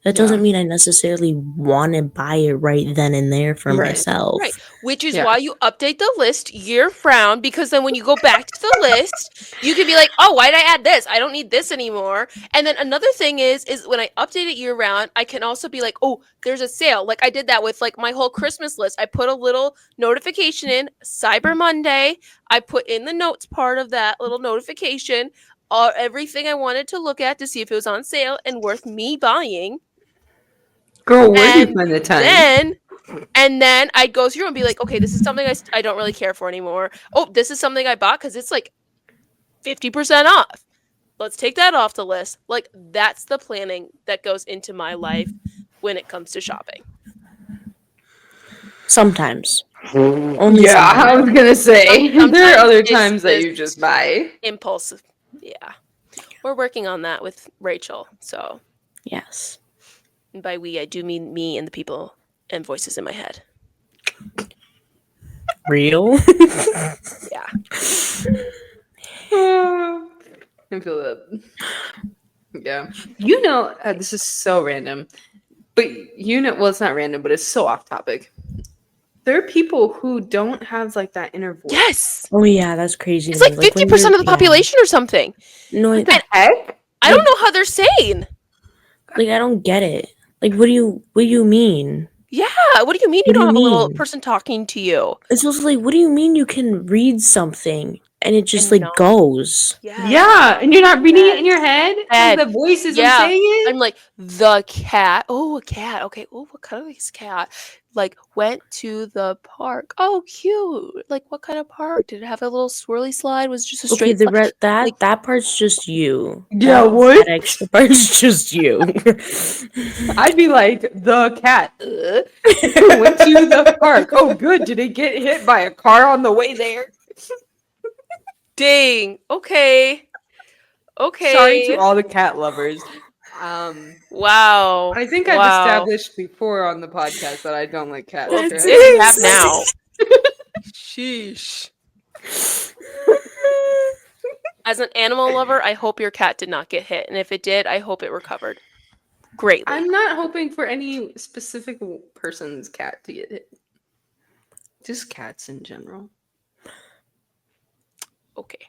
Speaker 3: That doesn't
Speaker 1: Yeah.
Speaker 3: mean I necessarily want to buy it right then and there for
Speaker 1: Right.
Speaker 3: myself.
Speaker 2: Right. Which is
Speaker 1: Yeah.
Speaker 2: why you update the list year round, because then when you go back to the list, you can be like, oh, why did I add this? I don't need this anymore. And then another thing is when I update it year round, I can also be like, oh, there's a sale. Like I did that with like my whole Christmas list. I put a little notification in Cyber Monday. I put in the notes part of that little notification, everything I wanted to look at to see if it was on sale and worth me buying.
Speaker 1: Girl, where do you
Speaker 2: And
Speaker 1: find the time?
Speaker 2: then I'd go through and be like, okay, this is something I don't really care for anymore. Oh, this is something I bought because it's like 50% off. Let's take that off the list. Like, that's the planning that goes into my life when it comes to shopping.
Speaker 3: Sometimes. Only
Speaker 1: Yeah, I
Speaker 3: sometimes.
Speaker 1: was gonna say. There are
Speaker 2: Sometimes
Speaker 1: other
Speaker 2: it's
Speaker 1: times that you
Speaker 2: just
Speaker 1: just buy.
Speaker 2: impulsive. Yeah. We're working on that with Rachel. So,
Speaker 3: Yes.
Speaker 2: and by we, I do mean me and the people and voices in my head.
Speaker 3: Real?
Speaker 2: Yeah.
Speaker 1: I feel that. Yeah. This is so random, but well, it's not random, but it's so off topic. There are people who don't have like that inner voice.
Speaker 2: Yes.
Speaker 3: Oh yeah, that's crazy
Speaker 2: It's
Speaker 3: to
Speaker 2: like
Speaker 3: me. Like when
Speaker 2: 50%
Speaker 3: you're,
Speaker 2: of the population or something.
Speaker 3: No,
Speaker 1: What the heck?
Speaker 2: I don't know how they're sane.
Speaker 3: like I don't get it. Like what do you mean?
Speaker 2: Yeah. What do you mean you
Speaker 3: What do
Speaker 2: don't
Speaker 3: you
Speaker 2: have a little
Speaker 3: mean?
Speaker 2: person talking to you?
Speaker 3: It's also like, what do you mean you can read something and it just
Speaker 2: And
Speaker 3: like
Speaker 2: no.
Speaker 3: goes?
Speaker 2: Yes.
Speaker 1: Yeah, and you're not reading it in your
Speaker 2: Yes.
Speaker 1: head as
Speaker 2: Head.
Speaker 1: the voice isn't
Speaker 2: Yeah.
Speaker 1: saying it.
Speaker 2: I'm like, the cat. Oh, a cat. Okay. Oh, what color is cat? Like, went to the park. Oh, cute. Like, what kind of park? Did it have a little swirly slide? Was it just a
Speaker 3: Okay,
Speaker 2: straight slide? Like,
Speaker 3: that part's just you.
Speaker 1: Yeah,
Speaker 3: That
Speaker 1: what?
Speaker 3: that extra part's just you.
Speaker 1: I'd be like, the cat went to the park. Oh, good. Did it get hit by a car on the way there?
Speaker 2: dang. Okay.
Speaker 1: Sorry to
Speaker 2: Okay.
Speaker 1: all the cat lovers.
Speaker 2: Wow.
Speaker 1: I think I've
Speaker 2: Wow.
Speaker 1: established before on the podcast that I don't like cats.
Speaker 2: Well,
Speaker 1: Right?
Speaker 2: if you have now. Sheesh. As an animal lover, I hope your cat did not get hit. And if it did, I hope it recovered greatly.
Speaker 1: I'm not hoping for any specific person's cat to get hit. Just cats in general.
Speaker 2: Okay.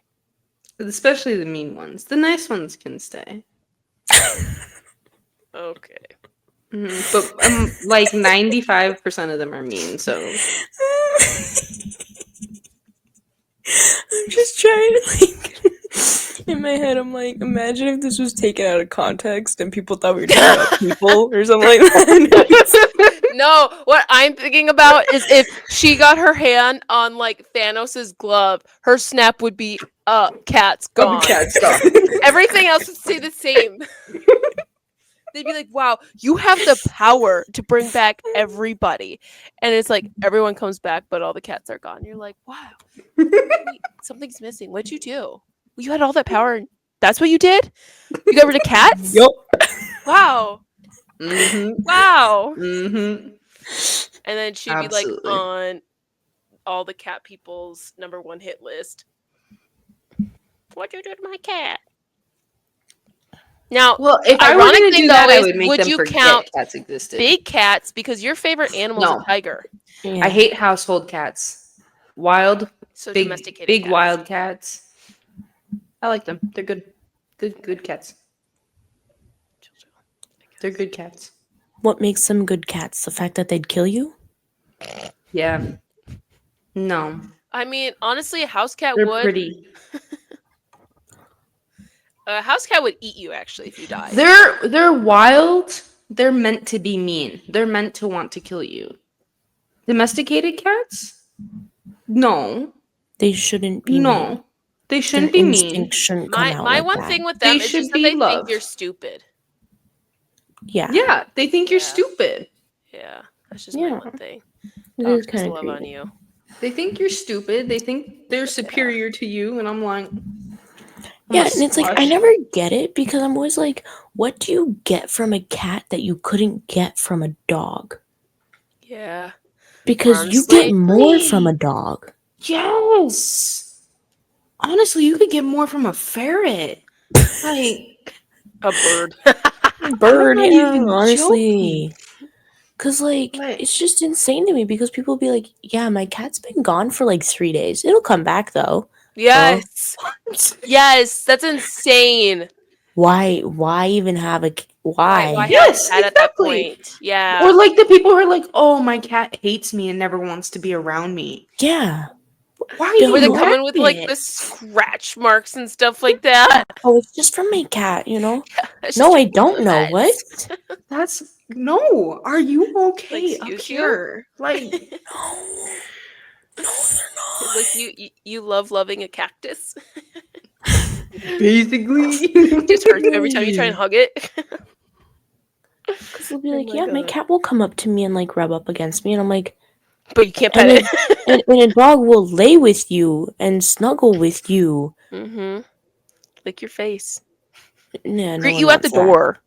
Speaker 1: Especially the mean ones. The nice ones can stay.
Speaker 2: Okay.
Speaker 1: But like 95% of them are mean, so.
Speaker 3: I'm just trying to like in my head I'm like, imagine if this was taken out of context and people thought we were talking about people or something like that.
Speaker 2: No, what I'm thinking about is if she got her hand on like Thanos's glove, her snap would be cat's gone.
Speaker 1: Cat's gone.
Speaker 2: Everything else would stay the same. They'd be like, wow, you have the power to bring back everybody. And it's like everyone comes back, but all the cats are gone. You're like, wow. Wait, something's missing. What'd you do? You had all that power and that's what you did? You got rid of cats?
Speaker 3: Yup.
Speaker 2: Wow. Wow.
Speaker 1: And
Speaker 2: And then she'd be like on all the cat people's #1 hit list. What'd you do to my cat? Now,
Speaker 1: well, if I were
Speaker 2: ironic
Speaker 1: going to
Speaker 2: thing
Speaker 1: do
Speaker 2: though
Speaker 1: that, I
Speaker 2: is,
Speaker 1: would make
Speaker 2: would
Speaker 1: them
Speaker 2: you
Speaker 1: forget
Speaker 2: count
Speaker 1: cats existed.
Speaker 2: big cats because your favorite animal is
Speaker 1: No.
Speaker 2: a tiger?
Speaker 3: Yeah.
Speaker 1: I hate household cats. Wild,
Speaker 2: So
Speaker 1: big,
Speaker 2: domesticated
Speaker 1: big
Speaker 2: cats.
Speaker 1: wild cats. I like them. They're good. Good cats. They're good cats.
Speaker 3: What makes them good cats? The fact that they'd kill you?
Speaker 1: Yeah. No.
Speaker 2: I mean, honestly, a house cat
Speaker 1: They're
Speaker 2: would.
Speaker 1: pretty.
Speaker 2: A house cat would eat you actually if you died.
Speaker 1: They're wild. They're meant to be mean. They're meant to want to kill you. Domesticated cats? No.
Speaker 3: They shouldn't be mean.
Speaker 1: No. They shouldn't
Speaker 3: Their
Speaker 1: be
Speaker 3: instinct
Speaker 1: mean.
Speaker 3: shouldn't come out
Speaker 2: My
Speaker 3: like
Speaker 2: one
Speaker 3: that.
Speaker 2: thing with them
Speaker 1: They
Speaker 2: is
Speaker 1: should
Speaker 2: just that
Speaker 1: be
Speaker 2: they think
Speaker 1: loved.
Speaker 2: you're stupid.
Speaker 3: Yeah.
Speaker 1: Yeah, they think you're
Speaker 2: Yeah.
Speaker 1: stupid.
Speaker 2: Yeah, that's just my
Speaker 3: Yeah.
Speaker 2: one thing.
Speaker 3: It
Speaker 2: Dogs
Speaker 3: is
Speaker 2: just
Speaker 3: kind of
Speaker 2: love on
Speaker 3: creepy.
Speaker 2: you.
Speaker 1: They think you're stupid. They think they're superior to you, and I'm like,
Speaker 3: Yeah, and it's like I never get it because I'm always like, what do you get from a cat that you couldn't get from a dog?
Speaker 2: Yeah.
Speaker 3: Because you
Speaker 2: Honestly-
Speaker 3: get more from a dog.
Speaker 1: Yes. Honestly, you could get more from a ferret. Like
Speaker 2: A bird.
Speaker 3: Bird,
Speaker 1: I'm not
Speaker 3: yeah,
Speaker 1: even
Speaker 3: honestly. Because, like,
Speaker 1: Like-
Speaker 3: it's just insane to me because people be like, yeah, my cat's been gone for like 3 days. It'll come back though.
Speaker 2: Yes. Yes, that's insane.
Speaker 3: Why even have a why?
Speaker 2: Why
Speaker 1: Yes,
Speaker 2: have a cat at that
Speaker 1: exactly.
Speaker 2: point? Yeah.
Speaker 1: Or like the people who are like, "Oh, my cat hates me and never wants to be around me."
Speaker 3: Yeah.
Speaker 1: Why are you
Speaker 2: Where they
Speaker 3: What?
Speaker 2: come in with like the scratch marks and stuff like that.
Speaker 3: Oh, it's just from my cat, you know?
Speaker 2: It's
Speaker 3: No,
Speaker 2: just
Speaker 3: I don't know. What?
Speaker 1: That's no. Are you okay
Speaker 2: Like,
Speaker 1: up
Speaker 2: excuse you?
Speaker 1: here? Like
Speaker 3: No. No, they're not.
Speaker 2: Like you love loving a cactus.
Speaker 1: basically,
Speaker 2: Just hurts you every time you try and hug it.
Speaker 3: Because they'll be
Speaker 2: Oh
Speaker 3: like,
Speaker 2: my
Speaker 3: yeah, my
Speaker 2: God.
Speaker 3: cat will come up to me and like rub up against me. And I'm like,
Speaker 2: but you can't pet
Speaker 3: And
Speaker 2: it.
Speaker 3: and a dog will lay with you and snuggle with you.
Speaker 2: Mm-hmm. Lick your face.
Speaker 3: Yeah, no
Speaker 2: Greet
Speaker 3: one
Speaker 2: you at the
Speaker 3: wants that.
Speaker 2: door.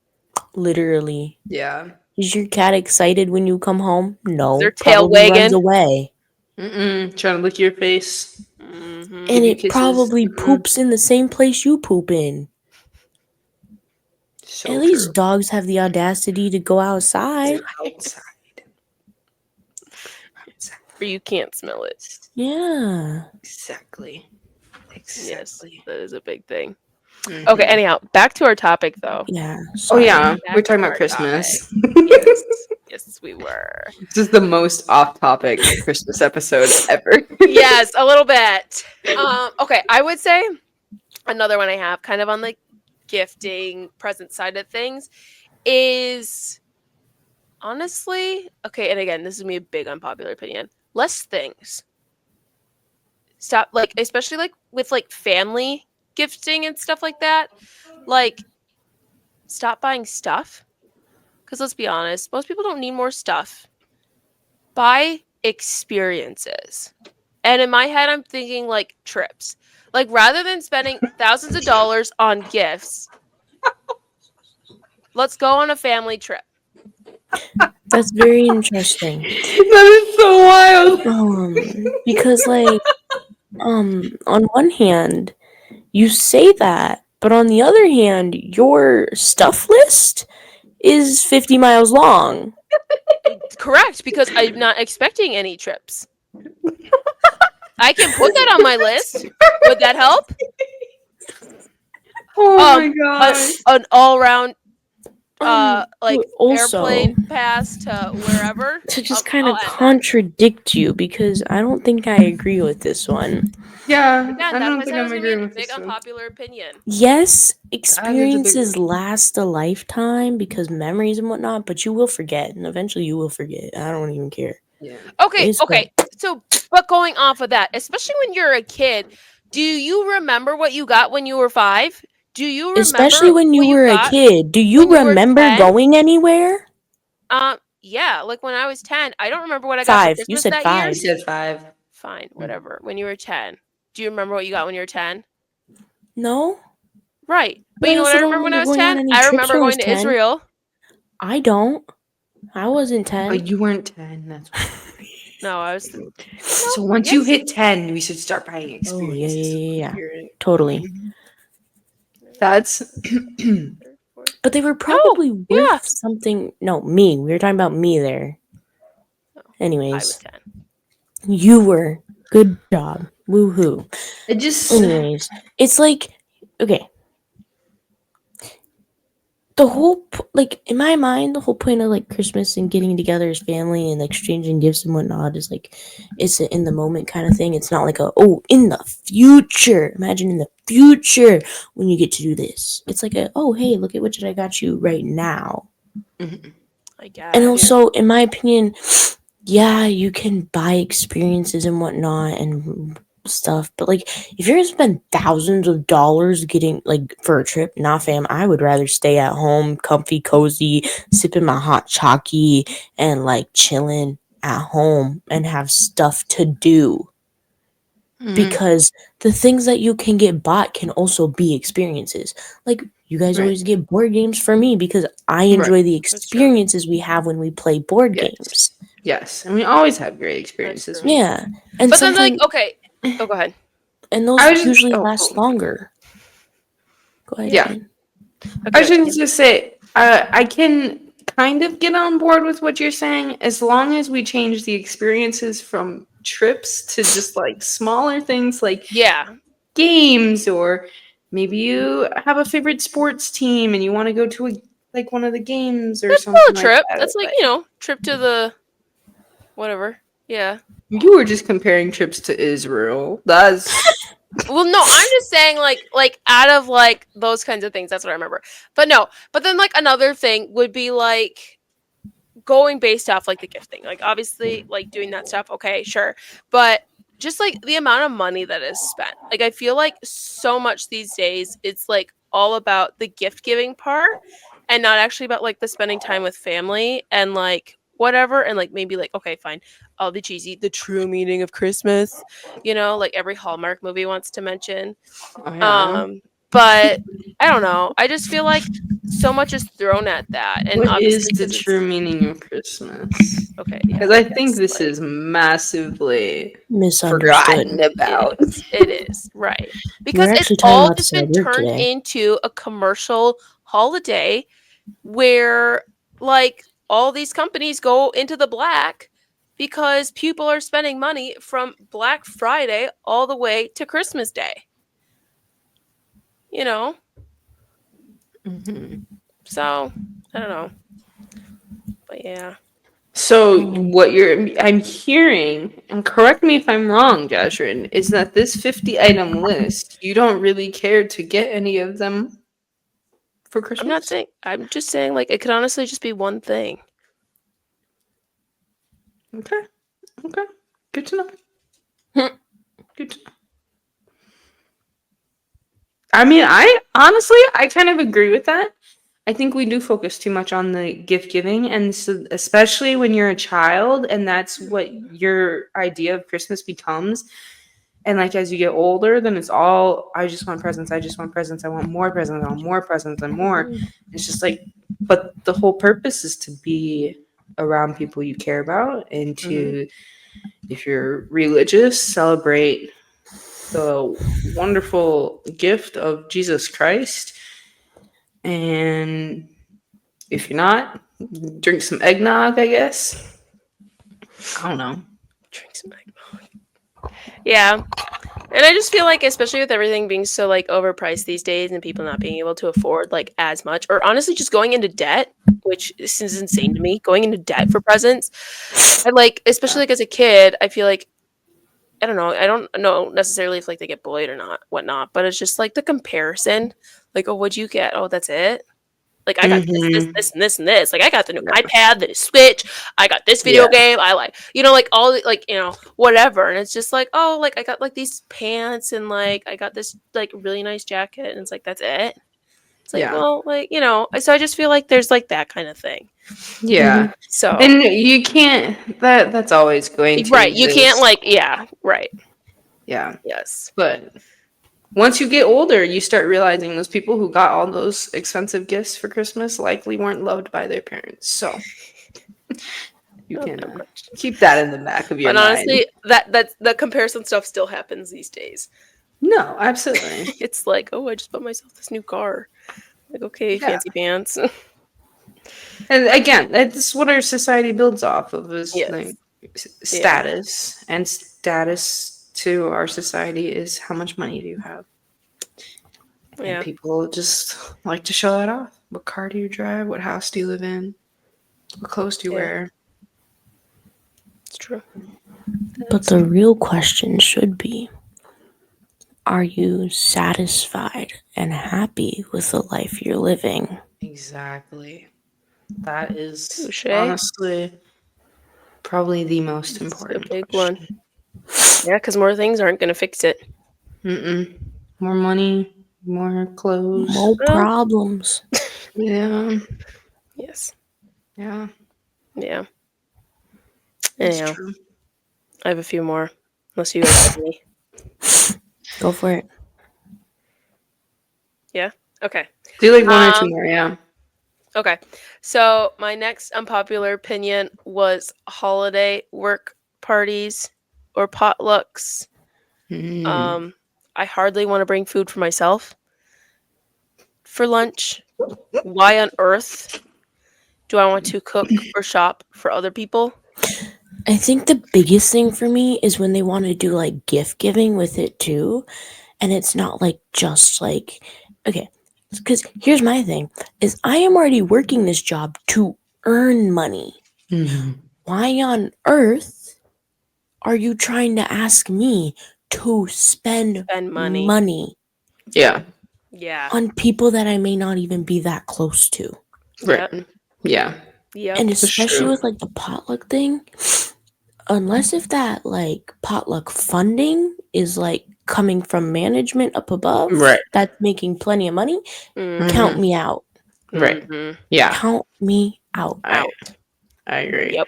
Speaker 3: Literally.
Speaker 1: Yeah.
Speaker 3: Is your cat excited when you come home?
Speaker 2: Is their
Speaker 3: No,
Speaker 2: tail
Speaker 3: probably runs
Speaker 2: wagging?
Speaker 3: away.
Speaker 1: Mm-mm. Trying to lick your face.
Speaker 2: Mm-hmm.
Speaker 3: And
Speaker 1: Give you
Speaker 3: it
Speaker 1: kisses.
Speaker 3: probably
Speaker 1: Mm-mm.
Speaker 3: poops in the same place you poop in. At
Speaker 1: So true.
Speaker 3: least dogs have the audacity to go outside.
Speaker 1: Outside. Outside.
Speaker 2: Or you can't smell it.
Speaker 3: Yeah.
Speaker 1: Exactly.
Speaker 2: Yes,
Speaker 1: Exactly.
Speaker 2: that is a big thing. Okay,
Speaker 1: Mhm.
Speaker 2: anyhow, back to our topic though.
Speaker 3: Yeah.
Speaker 1: Oh
Speaker 3: Sorry.
Speaker 1: yeah, we're
Speaker 2: Back
Speaker 1: talking
Speaker 2: to
Speaker 1: about
Speaker 2: our topic.
Speaker 1: Christmas.
Speaker 2: Yes. Yes, we were.
Speaker 1: This is the most off-topic Christmas episode ever.
Speaker 2: Yes, a little bit. Okay, I would say another one I have kind of on the gifting present side of things is honestly, okay, and again, this is me a big unpopular opinion. Less things. Stop, like, especially like with like family gifting and stuff like that. Like, stop buying stuff. Because let's be honest, most people don't need more stuff. Buy experiences. And in my head, I'm thinking like trips. Like, rather than spending thousands of dollars on gifts, let's go on a family trip.
Speaker 3: That's very interesting.
Speaker 1: That is so wild.
Speaker 3: Because like, on one hand, you say that, but on the other hand, your stuff list is 50 miles long.
Speaker 2: Correct, because I'm not expecting any trips. I can put that on my list. Would that help?
Speaker 1: Oh my
Speaker 2: A,
Speaker 1: gosh.
Speaker 2: an all around like
Speaker 3: Also,
Speaker 2: airplane pass to wherever.
Speaker 3: to just kind
Speaker 2: I'll
Speaker 3: of
Speaker 2: add that.
Speaker 3: contradict you, because I don't think I agree with this one.
Speaker 1: Yeah,
Speaker 2: Again,
Speaker 1: I
Speaker 2: that's why
Speaker 1: don't
Speaker 2: I
Speaker 1: think
Speaker 2: said it
Speaker 1: I'm
Speaker 2: was gonna be
Speaker 1: agreeing
Speaker 2: a
Speaker 1: with
Speaker 2: big
Speaker 1: this one.
Speaker 2: unpopular opinion.
Speaker 3: Yes,
Speaker 1: That is a big
Speaker 3: experiences
Speaker 1: one.
Speaker 3: last a lifetime because memories and whatnot, but you will forget, and eventually you will forget. I don't even care.
Speaker 1: Yeah.
Speaker 2: Okay,
Speaker 3: It's
Speaker 2: okay. So, but going off of that, especially when you're a kid, do you remember what you got when you were 5? Do you remember
Speaker 3: especially when you
Speaker 2: what you
Speaker 3: were a
Speaker 2: got
Speaker 3: kid. Do you
Speaker 2: when you were
Speaker 3: remember
Speaker 2: 10?
Speaker 3: going anywhere?
Speaker 2: Yeah, like when I was 10. I don't remember what I got for
Speaker 3: 5. You
Speaker 2: Christmas
Speaker 3: said
Speaker 2: that year.
Speaker 1: You
Speaker 3: 5.
Speaker 1: said 5.
Speaker 2: Fine, whatever. When you were 10. Do you remember what you got when you were 10?
Speaker 3: No,
Speaker 2: Right. But
Speaker 3: but
Speaker 2: you
Speaker 3: I
Speaker 2: know what
Speaker 3: also
Speaker 2: I
Speaker 3: don't
Speaker 2: remember when I
Speaker 3: remember
Speaker 2: was
Speaker 3: going on
Speaker 2: 10?
Speaker 3: any
Speaker 2: I
Speaker 3: trips
Speaker 2: remember
Speaker 3: when I was
Speaker 2: going to
Speaker 3: 10.
Speaker 2: Israel.
Speaker 3: I don't. I wasn't
Speaker 1: Oh,
Speaker 3: 10.
Speaker 1: you weren't 10. That's why.
Speaker 2: No, I was no,
Speaker 1: So once you
Speaker 2: yes.
Speaker 1: hit 10, we should start buying
Speaker 3: Oh, yeah,
Speaker 1: experiences.
Speaker 3: yeah, yeah, yeah.
Speaker 1: Experience.
Speaker 3: Totally.
Speaker 1: That's
Speaker 3: But they were
Speaker 2: No,
Speaker 3: probably
Speaker 2: yeah.
Speaker 3: worth something. No, me. We were talking about me there.
Speaker 2: No, I was
Speaker 3: Anyways,
Speaker 2: 10.
Speaker 3: you were. Good job. Woohoo.
Speaker 1: it just
Speaker 3: Anyways, it's like, okay, the whole like in my mind, the whole point of like Christmas and getting together as family and exchanging gifts and whatnot is like it's an in the moment kind of thing. It's not like a in the future. Imagine in the future when you get to do this. It's like a hey, look at what I got you right now.
Speaker 1: Mhm.
Speaker 2: I
Speaker 3: And
Speaker 2: guess.
Speaker 3: also, in my opinion, yeah, you can buy experiences and whatnot and stuff, but like if you're gonna spend thousands of dollars getting like for a trip, nah fam, I would rather stay at home, comfy, cozy, sipping my hot chalky and like chilling at home and have stuff to do.
Speaker 1: Mhm.
Speaker 3: Because the things that you can get bought can also be experiences. Like you guys
Speaker 1: Right.
Speaker 3: always get board games for me because I
Speaker 1: Right.
Speaker 3: enjoy the
Speaker 2: That's true.
Speaker 3: experiences we have when we play board
Speaker 1: Yes.
Speaker 3: games.
Speaker 1: Yes. And we always have great
Speaker 2: That's
Speaker 1: experiences.
Speaker 2: true.
Speaker 3: Yeah. And
Speaker 2: But then, like,
Speaker 3: sometimes
Speaker 2: okay. Oh, go ahead.
Speaker 3: and
Speaker 1: I
Speaker 3: those
Speaker 1: was just
Speaker 3: usually last longer. Go ahead,
Speaker 2: Yeah.
Speaker 1: yeah.
Speaker 3: Jen.
Speaker 1: I
Speaker 2: Okay.
Speaker 1: was just gonna say, I can kind of get on board with what you're saying as long as we change the experiences from trips to just like smaller things like
Speaker 2: Yeah.
Speaker 1: games, or maybe you have a favorite sports team and you want to go to like one of the games or
Speaker 2: That's still a
Speaker 1: something like
Speaker 2: trip.
Speaker 1: that.
Speaker 2: That's like,
Speaker 1: Like
Speaker 2: trip to the whatever. Yeah.
Speaker 1: you were just comparing trips to Israel. That's
Speaker 2: Well, no, I'm just saying like out of like those kinds of things, that's what I remember. But no, but then like another thing would be like going based off like the gifting. Like obviously like doing that stuff, okay, sure. But just like the amount of money that is spent. Like I feel like so much these days it's like all about the gift giving part and not actually about like the spending time with family and like whatever, and like maybe like okay fine, I'll be cheesy, the true meaning of Christmas, like every Hallmark movie wants to mention.
Speaker 1: Oh yeah.
Speaker 2: But I don't know, I just feel like so much is thrown at that, and
Speaker 1: What is
Speaker 2: obviously
Speaker 1: the
Speaker 2: because it's
Speaker 1: true meaning of Christmas?
Speaker 2: okay, yeah,
Speaker 1: Because
Speaker 2: I
Speaker 1: I think
Speaker 2: guess
Speaker 1: this
Speaker 2: like
Speaker 1: is massively
Speaker 3: Misunderstood.
Speaker 1: forgotten about.
Speaker 2: it is right, because
Speaker 3: We're
Speaker 2: it's
Speaker 3: actually talking
Speaker 2: all
Speaker 3: about
Speaker 2: just
Speaker 3: this at
Speaker 2: been
Speaker 3: work
Speaker 2: turned
Speaker 3: today.
Speaker 2: into a commercial holiday where like all these companies go into the black because people are spending money from Black Friday all the way to Christmas Day. You know?
Speaker 1: Mhm.
Speaker 2: So, I don't know. But yeah.
Speaker 1: So
Speaker 3: Um,
Speaker 1: what I'm hearing, and correct me if I'm wrong, Jasmine, is that this 50 item list, you don't really care to get any of them for Christmas?
Speaker 2: I'm just saying like it could honestly just be one thing.
Speaker 1: Okay. Okay. Good to know. Good to know. I mean, I kind of agree with that. I think we do focus too much on the gift giving, and so especially when you're a child, and that's what your idea of Christmas becomes. And like as you get older, then it's all I just want presents, I just want presents, I want more presents, I want more presents and more. It's just like, but the whole purpose is to be around people you care about and
Speaker 2: Mhm.
Speaker 1: to, if you're religious, celebrate the wonderful gift of Jesus Christ. And if you're not, drink some eggnog, I guess. I don't know.
Speaker 2: Drink some eggnog. Yeah. And I just feel like, especially with everything being so like overpriced these days and people not being able to afford like as much, or honestly just going into debt, which this is insane to me, going into debt for presents. I like, especially like as a kid, I feel like I don't know. I don't know necessarily if like they get bullied or not, whatnot, but it's just like the comparison. Like, oh, what'd you get? Oh, that's it. Like I got
Speaker 1: Mm-hmm.
Speaker 2: this, and this, and this. Like I got the new
Speaker 1: Yeah.
Speaker 2: iPad, the new Switch. I got this video
Speaker 1: Yeah.
Speaker 2: game. I like, like all like whatever. And it's just like, oh, like I got like these pants and like I got this like really nice jacket, and it's like that's it. It's like,
Speaker 1: Yeah.
Speaker 2: well, like so I just feel like there's like that kind of thing.
Speaker 1: Yeah.
Speaker 2: So
Speaker 1: And you can't that's always going to
Speaker 2: right, you can't
Speaker 1: exist.
Speaker 2: like yeah, right,
Speaker 1: Yeah.
Speaker 2: yes,
Speaker 1: But once you get older, you start realizing those people who got all those expensive gifts for Christmas likely weren't loved by their parents. So you
Speaker 2: not
Speaker 1: can
Speaker 2: that much.
Speaker 1: keep that in the back of your
Speaker 2: But
Speaker 1: mind.
Speaker 2: honestly, that the comparison stuff still happens these days.
Speaker 1: No, absolutely.
Speaker 2: It's like, oh, I just bought myself this new car. Like, okay,
Speaker 1: Yeah.
Speaker 2: fancy pants.
Speaker 1: And again, that's what our society builds off of is like
Speaker 2: Yes. Yeah.
Speaker 1: status. And status to our society is how much money do you have? And
Speaker 2: Yeah.
Speaker 1: people just like to show that off. What car do you drive? What house do you live in? What clothes do you
Speaker 2: Yeah.
Speaker 1: wear?
Speaker 2: It's true.
Speaker 3: but the real question should be, are you satisfied and happy with the life you're living?
Speaker 1: Exactly. That is
Speaker 2: Touche.
Speaker 1: honestly probably the most
Speaker 2: It's a
Speaker 1: important
Speaker 2: big one.
Speaker 1: question.
Speaker 2: Yeah, because more things aren't going to fix it.
Speaker 1: Mm-mm. More money, more clothes.
Speaker 3: More
Speaker 2: Well,
Speaker 3: problems.
Speaker 1: Yeah,
Speaker 2: yes.
Speaker 1: yeah,
Speaker 2: Yeah.
Speaker 1: that's
Speaker 2: Anyhow,
Speaker 1: true.
Speaker 2: I have a few more. Unless you guys have any.
Speaker 3: Go for it.
Speaker 2: Yeah? Okay.
Speaker 1: Do like one or two
Speaker 2: Um,
Speaker 1: more, yeah.
Speaker 2: okay. So my next unpopular opinion was holiday work parties or potlucks.
Speaker 1: Mm.
Speaker 2: Um, I hardly want to bring food for myself for lunch. Why on earth do I want to cook or shop for other people?
Speaker 3: I think the biggest thing for me is when they want to do like gift giving with it too. And it's not like just like, okay, because here's my thing is I am already working this job to earn money.
Speaker 1: Mhm.
Speaker 3: Why on earth are you trying to ask me to spend
Speaker 2: Spend money.
Speaker 3: money
Speaker 1: Yeah,
Speaker 2: Yeah.
Speaker 3: on people that I may not even be that close to?
Speaker 1: right.
Speaker 2: Yep.
Speaker 1: Yeah,
Speaker 2: Yep.
Speaker 3: And
Speaker 1: that's
Speaker 3: especially
Speaker 1: true.
Speaker 3: with like the potluck thing, unless if that like potluck funding is like coming from management up above
Speaker 1: Right.
Speaker 3: that's making plenty of money,
Speaker 2: Mm-hmm.
Speaker 3: count
Speaker 1: Hmm.
Speaker 3: me out.
Speaker 1: Right.
Speaker 2: Mm-hmm.
Speaker 1: Yeah.
Speaker 3: Count me out.
Speaker 1: I
Speaker 2: Out.
Speaker 1: I agree.
Speaker 2: Yep.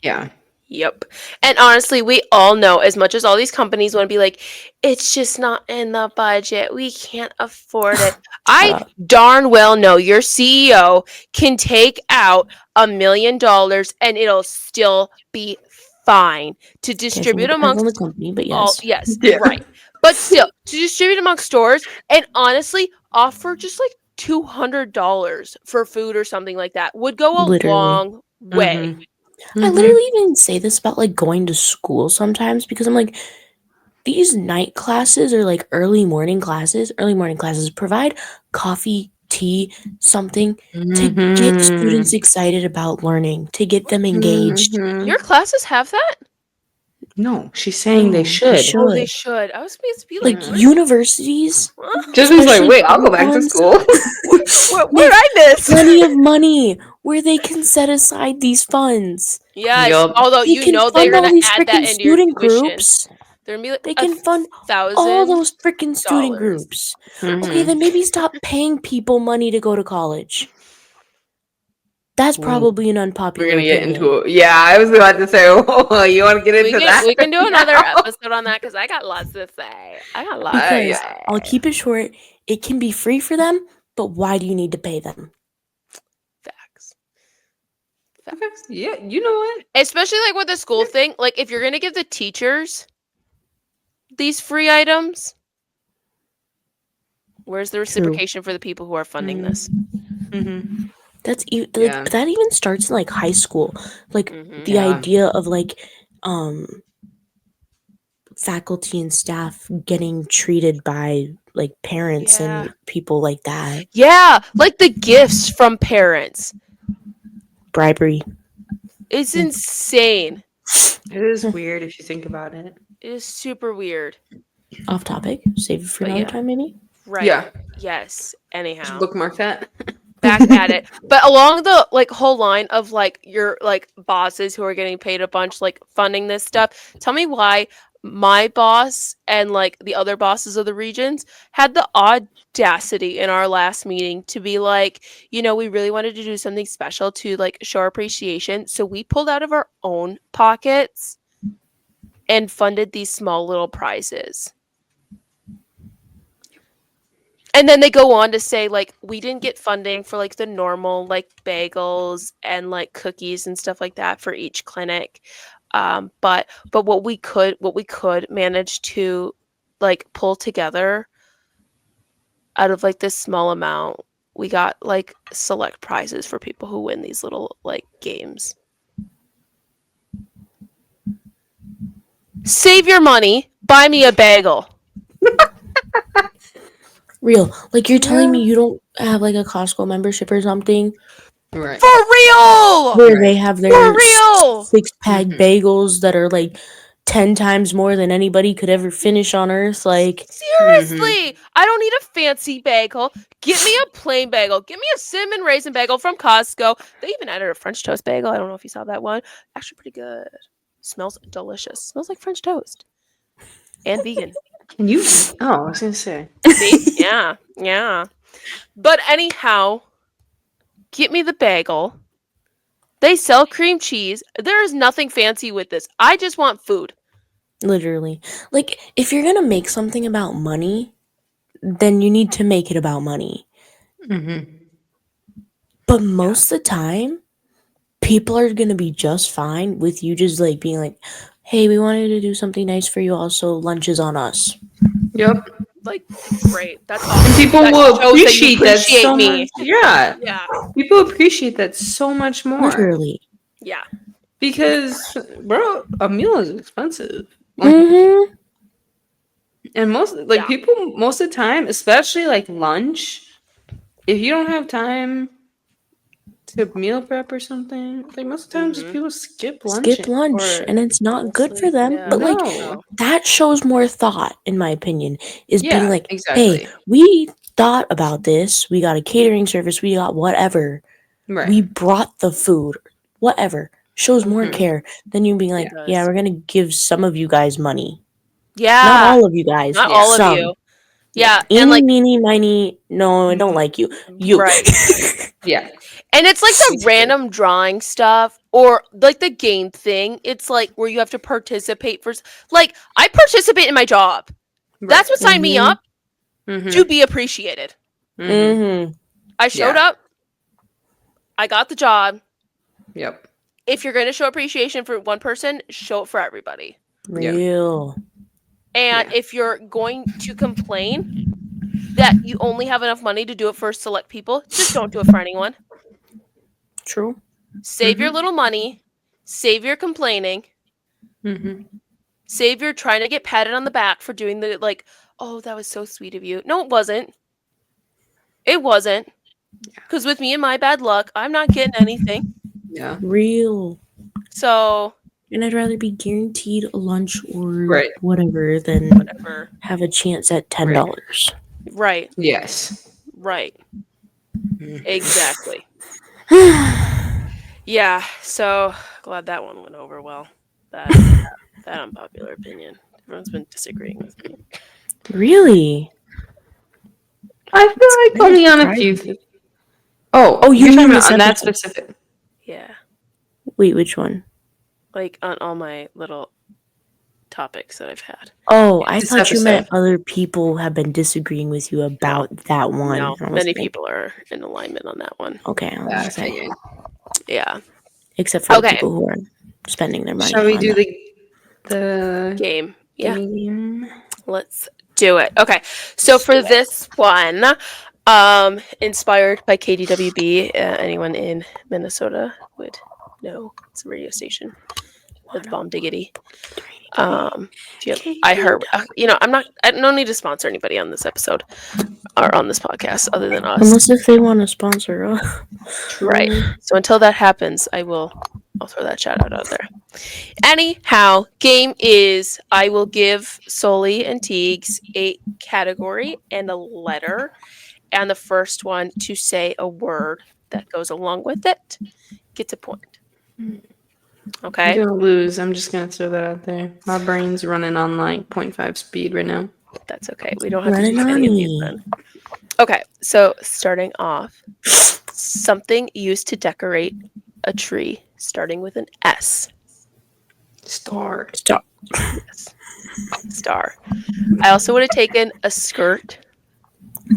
Speaker 1: Yeah.
Speaker 2: Yep. And honestly, we all know, as much as all these companies want to be like, it's just not in the budget. We can't afford it.
Speaker 3: Shut
Speaker 2: I
Speaker 3: up.
Speaker 2: darn well know your CEO can take out $1 million and it'll still be fine to
Speaker 3: Okay, I think it
Speaker 2: distribute
Speaker 3: depends on the
Speaker 2: amongst
Speaker 3: company, but
Speaker 2: all.
Speaker 3: yes,
Speaker 2: Yes,
Speaker 1: Yeah.
Speaker 2: right. But still, to distribute amongst stores and honestly offer just like $200 for food or something like that would go a
Speaker 3: literally.
Speaker 2: long way.
Speaker 1: Mm-hmm.
Speaker 3: I
Speaker 1: Mm-hmm.
Speaker 3: literally even say this about like going to school sometimes because I'm like, these night classes or like early morning classes provide coffee, tea, something to get
Speaker 1: Mm-hmm.
Speaker 3: students excited about learning, to get them engaged.
Speaker 1: Mm-hmm.
Speaker 2: Your classes have that?
Speaker 1: No, she's saying they
Speaker 3: No, they
Speaker 1: should.
Speaker 2: Oh, they
Speaker 3: should.
Speaker 2: should. I was supposed to be like,
Speaker 3: Like
Speaker 1: Yeah.
Speaker 2: what?
Speaker 3: universities,
Speaker 2: Huh?
Speaker 1: Jasmine's like,
Speaker 3: especially
Speaker 1: wait, I'll go
Speaker 3: public
Speaker 1: back to
Speaker 3: ones,
Speaker 1: school.
Speaker 2: What
Speaker 3: make
Speaker 2: I miss?
Speaker 3: plenty of money where they can set aside these funds.
Speaker 2: Yes.
Speaker 1: Yup.
Speaker 2: Although
Speaker 3: They
Speaker 2: you
Speaker 3: can
Speaker 2: know they're
Speaker 3: fund all
Speaker 2: gonna
Speaker 3: these
Speaker 2: add that
Speaker 3: freaking
Speaker 2: into your
Speaker 3: student
Speaker 2: tuition.
Speaker 3: groups.
Speaker 2: They're gonna be like
Speaker 3: They
Speaker 2: a
Speaker 3: can fund all
Speaker 2: thousand
Speaker 3: those freaking student
Speaker 2: dollars.
Speaker 3: groups. Okay,
Speaker 1: Mm-hmm.
Speaker 3: then maybe stop paying people money to go to college. That's
Speaker 1: Well,
Speaker 3: probably an
Speaker 1: we're
Speaker 3: unpopular
Speaker 1: gonna get
Speaker 3: opinion.
Speaker 1: into it. Yeah, I was about to say, oh, you want to get
Speaker 2: We
Speaker 1: into
Speaker 2: can
Speaker 1: that
Speaker 2: we can do
Speaker 1: right
Speaker 2: another
Speaker 1: now?
Speaker 2: episode on that because I got lots to say. I got lots to
Speaker 3: Because
Speaker 1: Yeah.
Speaker 3: I'll
Speaker 2: say.
Speaker 3: keep it short, it can be free for them, but why do you need to pay them?
Speaker 2: Facts.
Speaker 1: Okay. Yeah, you know what?
Speaker 2: Especially like with the school thing. Like if you're gonna give the teachers these free items, where's the
Speaker 3: True.
Speaker 2: reciprocation for the people who are funding this?
Speaker 1: Mm-hmm.
Speaker 3: That's like
Speaker 1: Yeah.
Speaker 3: that even starts in like high school. Like
Speaker 2: Mm-hmm.
Speaker 3: the
Speaker 1: Yeah.
Speaker 3: idea of like faculty and staff getting treated by like parents
Speaker 2: Yeah.
Speaker 3: and people like that.
Speaker 2: Yeah, like the gifts from parents.
Speaker 3: Bribery.
Speaker 2: It's
Speaker 3: Mm.
Speaker 2: insane.
Speaker 1: It is weird if you think about it.
Speaker 2: It is super weird.
Speaker 3: Off topic. Save it for
Speaker 2: But
Speaker 3: another
Speaker 2: yeah,
Speaker 3: time maybe.
Speaker 2: right.
Speaker 1: Yeah.
Speaker 2: Yes.
Speaker 1: Just
Speaker 2: Anyhow,
Speaker 1: bookmark that.
Speaker 2: back at it. But along the like whole line of like your like bosses who are getting paid a bunch like funding this stuff, tell me why my boss and like the other bosses of the regions had the audacity in our last meeting to be like, we really wanted to do something special to like show our appreciation. So we pulled out of our own pockets and funded these small little prizes. And then they go on to say like we didn't get funding for like the normal like bagels and like cookies and stuff like that for each clinic. But what we could manage to like pull together out of like this small amount, we got like select prizes for people who win these little like games. Save your money, buy me a bagel.
Speaker 3: Real. Like you're telling me
Speaker 1: Yeah.
Speaker 3: you don't have like a Costco membership or something
Speaker 1: Right.
Speaker 2: For real!
Speaker 3: where
Speaker 1: Right.
Speaker 3: they have
Speaker 2: For
Speaker 3: their
Speaker 2: real!
Speaker 3: 6-pack
Speaker 1: Mhm.
Speaker 3: bagels that are like 10 times more than anybody could ever finish on earth. Like
Speaker 2: Seriously, I don't need a fancy bagel. Get me a plain bagel. Give me a cinnamon raisin bagel from Costco. They even added a French toast bagel. I don't know if you saw that one. Actually, pretty good. Smells delicious. Smells like French toast and vegan.
Speaker 1: Can you? Oh, I was gonna say.
Speaker 2: See? Yeah, yeah. But anyhow, get me the bagel. They sell cream cheese. There is nothing fancy with this. I just want food.
Speaker 3: literally. Like if you're going to make something about money, then you need to make it about money.
Speaker 1: Mm-hmm.
Speaker 3: But most of the time, people are going to be just fine with you just like being like, "Hey, we wanted to do something nice for you also. Lunch is on us."
Speaker 1: Yep.
Speaker 2: Like, great. That's
Speaker 1: And
Speaker 2: awesome.
Speaker 1: people
Speaker 2: That
Speaker 1: will
Speaker 2: shows that you
Speaker 1: appreciate that
Speaker 2: appreciate
Speaker 1: so
Speaker 2: me.
Speaker 1: much. Yeah.
Speaker 2: Yeah.
Speaker 1: People appreciate that so much more.
Speaker 3: Literally.
Speaker 2: Yeah.
Speaker 1: Because, bro, a meal is expensive.
Speaker 3: Mhm.
Speaker 1: And most
Speaker 2: Yeah.
Speaker 1: people most of the time, especially like lunch, if you don't have time to meal prep or something, like most of the time just
Speaker 2: Mhm.
Speaker 1: people skip lunch
Speaker 3: Skip lunch
Speaker 1: or
Speaker 3: and it's not good for
Speaker 2: Honestly,
Speaker 3: them.
Speaker 2: yeah.
Speaker 3: But like
Speaker 1: no.
Speaker 3: that shows more thought in my opinion. Is being
Speaker 1: Yeah,
Speaker 3: like, "Hey,
Speaker 1: exactly.
Speaker 3: we thought about this. We got a catering service. We got whatever.
Speaker 1: Right.
Speaker 3: We brought the food. Whatever." Shows more
Speaker 1: Mhm.
Speaker 3: care than you being
Speaker 1: Yeah.
Speaker 3: like,
Speaker 2: It
Speaker 3: "Yeah,
Speaker 2: does.
Speaker 3: we're going to give some of you guys money." Not
Speaker 2: Yeah.
Speaker 3: all of you guys,
Speaker 2: Not
Speaker 1: Yeah.
Speaker 2: all of
Speaker 3: some.
Speaker 2: you. Yeah, and
Speaker 3: Eeny,
Speaker 2: like
Speaker 3: meeny, miny. No, I don't like you. You.
Speaker 2: right.
Speaker 1: Yeah.
Speaker 2: And it's like the
Speaker 1: Basically.
Speaker 2: random drawing stuff or like the game thing. It's like where you have to participate for like I participate in my job. That's what signed me up to
Speaker 1: Mm-hmm.
Speaker 2: be appreciated.
Speaker 1: Mm-hmm.
Speaker 3: Mm-hmm.
Speaker 2: I showed
Speaker 1: Yeah.
Speaker 2: up. I got the job.
Speaker 1: Yep.
Speaker 2: If you're going to show appreciation for one person, show it for everybody.
Speaker 1: Yeah.
Speaker 3: Real.
Speaker 2: And
Speaker 1: Yeah.
Speaker 2: if you're going to complain that you only have enough money to do it for select people, just don't do it for anyone.
Speaker 3: True.
Speaker 2: Save your
Speaker 1: Mhm.
Speaker 2: little money. Save your complaining.
Speaker 1: Mm-hmm.
Speaker 2: Save your trying to get patted on the back for doing the like, oh, that was so sweet of you. No, it wasn't. It wasn't. Because with me and my bad luck, I'm not getting anything.
Speaker 1: Yeah.
Speaker 3: Real.
Speaker 2: So
Speaker 3: And I'd rather be guaranteed a lunch or
Speaker 1: Right.
Speaker 3: whatever than
Speaker 2: whatever.
Speaker 3: have a chance at $10.
Speaker 2: Right.
Speaker 1: Yes.
Speaker 2: Right.
Speaker 1: Mm.
Speaker 2: Exactly. Yeah. So glad that one went over well. That unpopular opinion. Everyone's been disagreeing with me.
Speaker 3: Really?
Speaker 1: I feel like only on a few. Oh,
Speaker 3: you
Speaker 1: you're talking
Speaker 3: mean
Speaker 1: about
Speaker 3: this
Speaker 1: on that
Speaker 3: episode?
Speaker 1: specific.
Speaker 2: Yeah.
Speaker 3: Wait, which one?
Speaker 2: Like on all my little topics that I've had.
Speaker 3: Oh, I
Speaker 1: This
Speaker 3: thought you meant
Speaker 1: episode.
Speaker 3: other people have been disagreeing with you about that one.
Speaker 2: No,
Speaker 3: I was
Speaker 2: many
Speaker 3: like,
Speaker 2: people are in alignment on that one.
Speaker 3: okay, I was
Speaker 1: Yeah, I
Speaker 3: gonna say,
Speaker 1: figured.
Speaker 2: Yeah.
Speaker 3: except for the
Speaker 2: Okay.
Speaker 3: people who are spending their money
Speaker 1: Shall we
Speaker 3: on
Speaker 1: do
Speaker 3: that.
Speaker 1: the
Speaker 2: Game. Yeah.
Speaker 1: game?
Speaker 2: Let's do it. Okay. So for this one, inspired by KDWB, anyone in Minnesota would know it's a radio station with Bomb Diggity. I heard, I don't need to sponsor anybody on this episode or on this podcast other than us.
Speaker 3: Unless if they want to sponsor us.
Speaker 2: Right. So until that happens, I'll throw that shout out there. Anyhow, game is I will give Sully and Teagues a category and a letter, and the first one to say a word that goes along with it gets a point. Okay.
Speaker 1: I'm gonna lose. I'm just gonna throw that out there. My brain's running on like 0.5 speed right now.
Speaker 2: That's okay. We don't have to
Speaker 3: Running
Speaker 2: do
Speaker 3: on
Speaker 2: any of these
Speaker 3: me.
Speaker 2: then. Okay, so starting off, something used to decorate a tree, starting with an S.
Speaker 1: Star.
Speaker 3: Stop.
Speaker 2: Yes. Star. I also would have taken a skirt.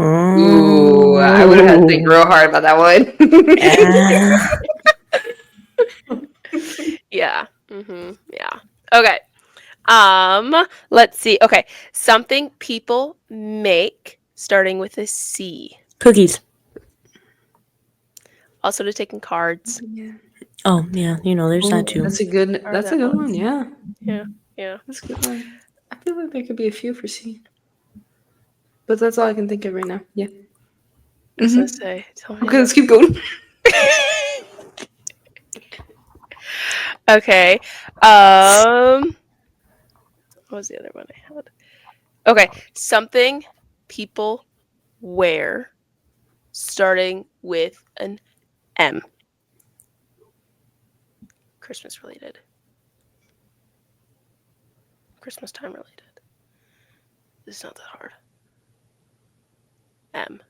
Speaker 1: Ooh, I would have had to think real hard about that one.
Speaker 2: Yeah. Yeah. Okay. Let's see. Okay. Something people make starting with a C.
Speaker 3: Cookies.
Speaker 2: Also to taking cards.
Speaker 1: Yeah.
Speaker 3: Oh yeah, there's that too.
Speaker 1: That's a good.
Speaker 2: Or
Speaker 1: That's
Speaker 2: that
Speaker 1: a good
Speaker 2: one.
Speaker 1: one. Yeah.
Speaker 2: Yeah.
Speaker 1: That's a good one. I feel like there could be a few for C, but that's all I can think of right now. Yeah.
Speaker 2: I was gonna say, tell me
Speaker 1: Okay, let's keep going.
Speaker 2: Okay. What was the other one I had? Okay. Something people wear starting with an M. Christmas related. Christmas time related. It's not that hard. M.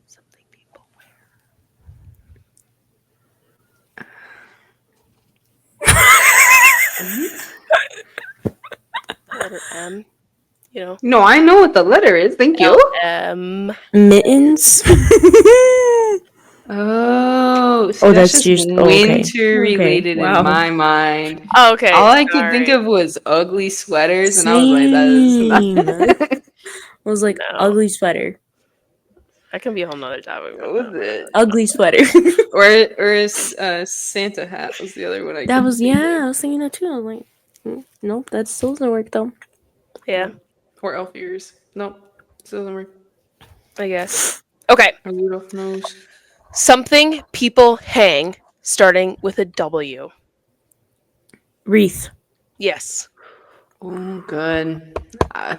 Speaker 2: Something people wear. Letter M.
Speaker 1: No, I know what the letter is. Thank you.
Speaker 2: M.
Speaker 3: Mittens.
Speaker 1: Oh, see,
Speaker 3: Oh,
Speaker 1: that's
Speaker 3: that's
Speaker 1: just
Speaker 3: just okay.
Speaker 1: winter related
Speaker 3: Wow.
Speaker 1: in my mind.
Speaker 2: Okay.
Speaker 1: All I could think of was ugly sweaters, and I was like, that is not.
Speaker 3: I was like,
Speaker 2: No.
Speaker 3: ugly sweater.
Speaker 2: That can be a whole nother topic.
Speaker 1: What was it?
Speaker 3: Ugly sweater.
Speaker 1: Or Santa hat was the other one I
Speaker 3: That
Speaker 1: could
Speaker 3: was,
Speaker 1: think of.
Speaker 3: I was thinking that too. I was like, nope, that still doesn't work though.
Speaker 2: Yeah,
Speaker 1: Or elf ears. Nope. Still doesn't work.
Speaker 2: I guess. Okay.
Speaker 1: Or Rudolph nose.
Speaker 2: Something people hang starting with a W.
Speaker 3: Wreath.
Speaker 2: Yes.
Speaker 1: Oh, good.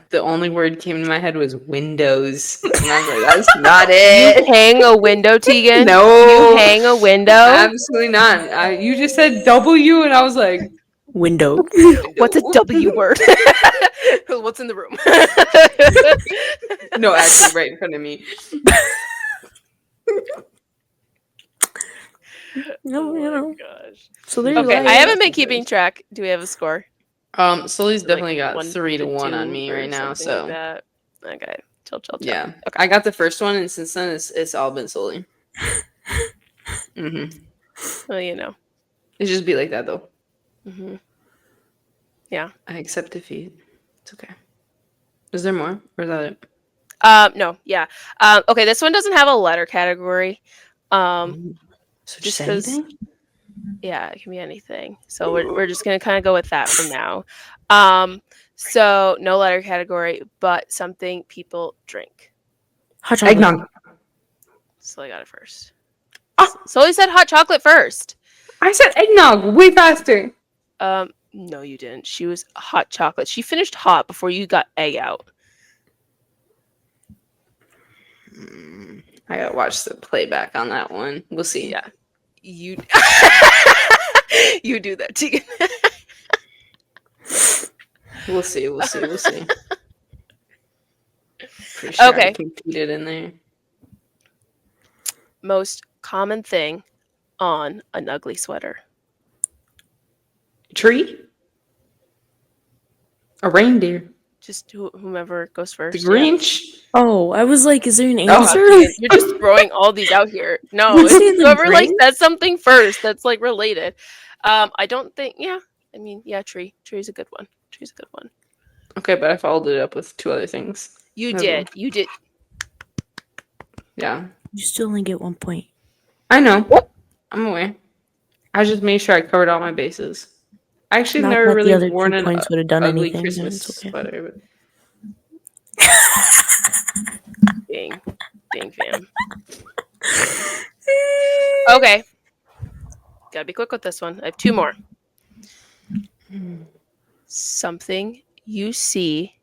Speaker 1: The only word came to my head was windows. And I was like, that's not it.
Speaker 2: Hang a window, Tegan?
Speaker 1: No.
Speaker 2: You hang a window?
Speaker 1: Absolutely not. You just said W, and I was like,
Speaker 3: Window.
Speaker 2: What's a W word? What's in the room?
Speaker 1: No, actually, right in front of me.
Speaker 3: No,
Speaker 2: Oh
Speaker 3: you
Speaker 2: my
Speaker 3: know.
Speaker 2: gosh.
Speaker 3: So there's
Speaker 2: Okay, I
Speaker 3: light.
Speaker 2: haven't been keeping track. Do we have a score?
Speaker 1: Sully's
Speaker 2: Like
Speaker 1: definitely got
Speaker 2: 1
Speaker 1: 3 to
Speaker 2: to
Speaker 1: 1 on
Speaker 2: 2
Speaker 1: me
Speaker 2: or
Speaker 1: right now.
Speaker 2: something like
Speaker 1: So
Speaker 2: that. Okay, chill.
Speaker 1: yeah,
Speaker 2: Okay.
Speaker 1: I got the first one, and since then it's all been Sully.
Speaker 2: Well, you know.
Speaker 1: It just be like that though.
Speaker 2: Yeah.
Speaker 1: I accept defeat. It's okay. Is there more, or is that it?
Speaker 2: No, yeah. Okay, this one doesn't have a letter category.
Speaker 1: So
Speaker 2: Just
Speaker 1: just
Speaker 2: because,
Speaker 1: anything.
Speaker 2: yeah, it can be anything. So we're just gonna kind of go with that for now. So no letter category, but something people drink.
Speaker 3: Hot chocolate.
Speaker 1: Eggnog.
Speaker 2: So I got it first.
Speaker 1: Ah!
Speaker 2: So he said hot chocolate first.
Speaker 1: I said eggnog way faster.
Speaker 2: No, you didn't. She was hot chocolate. She finished hot before you got egg out.
Speaker 1: I gotta watch the playback on that one. We'll see.
Speaker 2: Yeah, you. You do that, Tegan.
Speaker 1: We'll see. Pretty sure
Speaker 2: Okay.
Speaker 1: I competed in there.
Speaker 2: Most common thing on an ugly sweater.
Speaker 1: Tree. A reindeer.
Speaker 2: Just whomever goes
Speaker 1: The
Speaker 2: first.
Speaker 1: Grinch.
Speaker 3: Oh, I was like, is there an
Speaker 1: Oh.
Speaker 2: Wow,
Speaker 3: answer?
Speaker 2: Tegan, you're just throwing all these out here. No,
Speaker 3: You
Speaker 2: it's
Speaker 3: say the
Speaker 2: whoever like
Speaker 3: Grinch?
Speaker 2: says something first that's like related. I don't think. Yeah, I mean, yeah, tree. Tree's a good one. Tree's a good one.
Speaker 1: Okay, but I followed it up with 2 other things.
Speaker 2: You
Speaker 1: as
Speaker 2: did.
Speaker 1: well.
Speaker 2: You did.
Speaker 1: Yeah,
Speaker 3: You still only get 1 point.
Speaker 1: I know. I'm aware. I just made sure I covered all my bases. I actually
Speaker 3: Not
Speaker 1: never
Speaker 3: that the
Speaker 1: really
Speaker 3: other
Speaker 1: worn
Speaker 3: 2
Speaker 1: an
Speaker 3: points would have done
Speaker 1: ugly
Speaker 3: anything. Then
Speaker 1: Christmas
Speaker 3: it's okay.
Speaker 1: sweater.
Speaker 2: Dang, fam. Okay. Gotta be quick with this one. I have 2 more. Something you see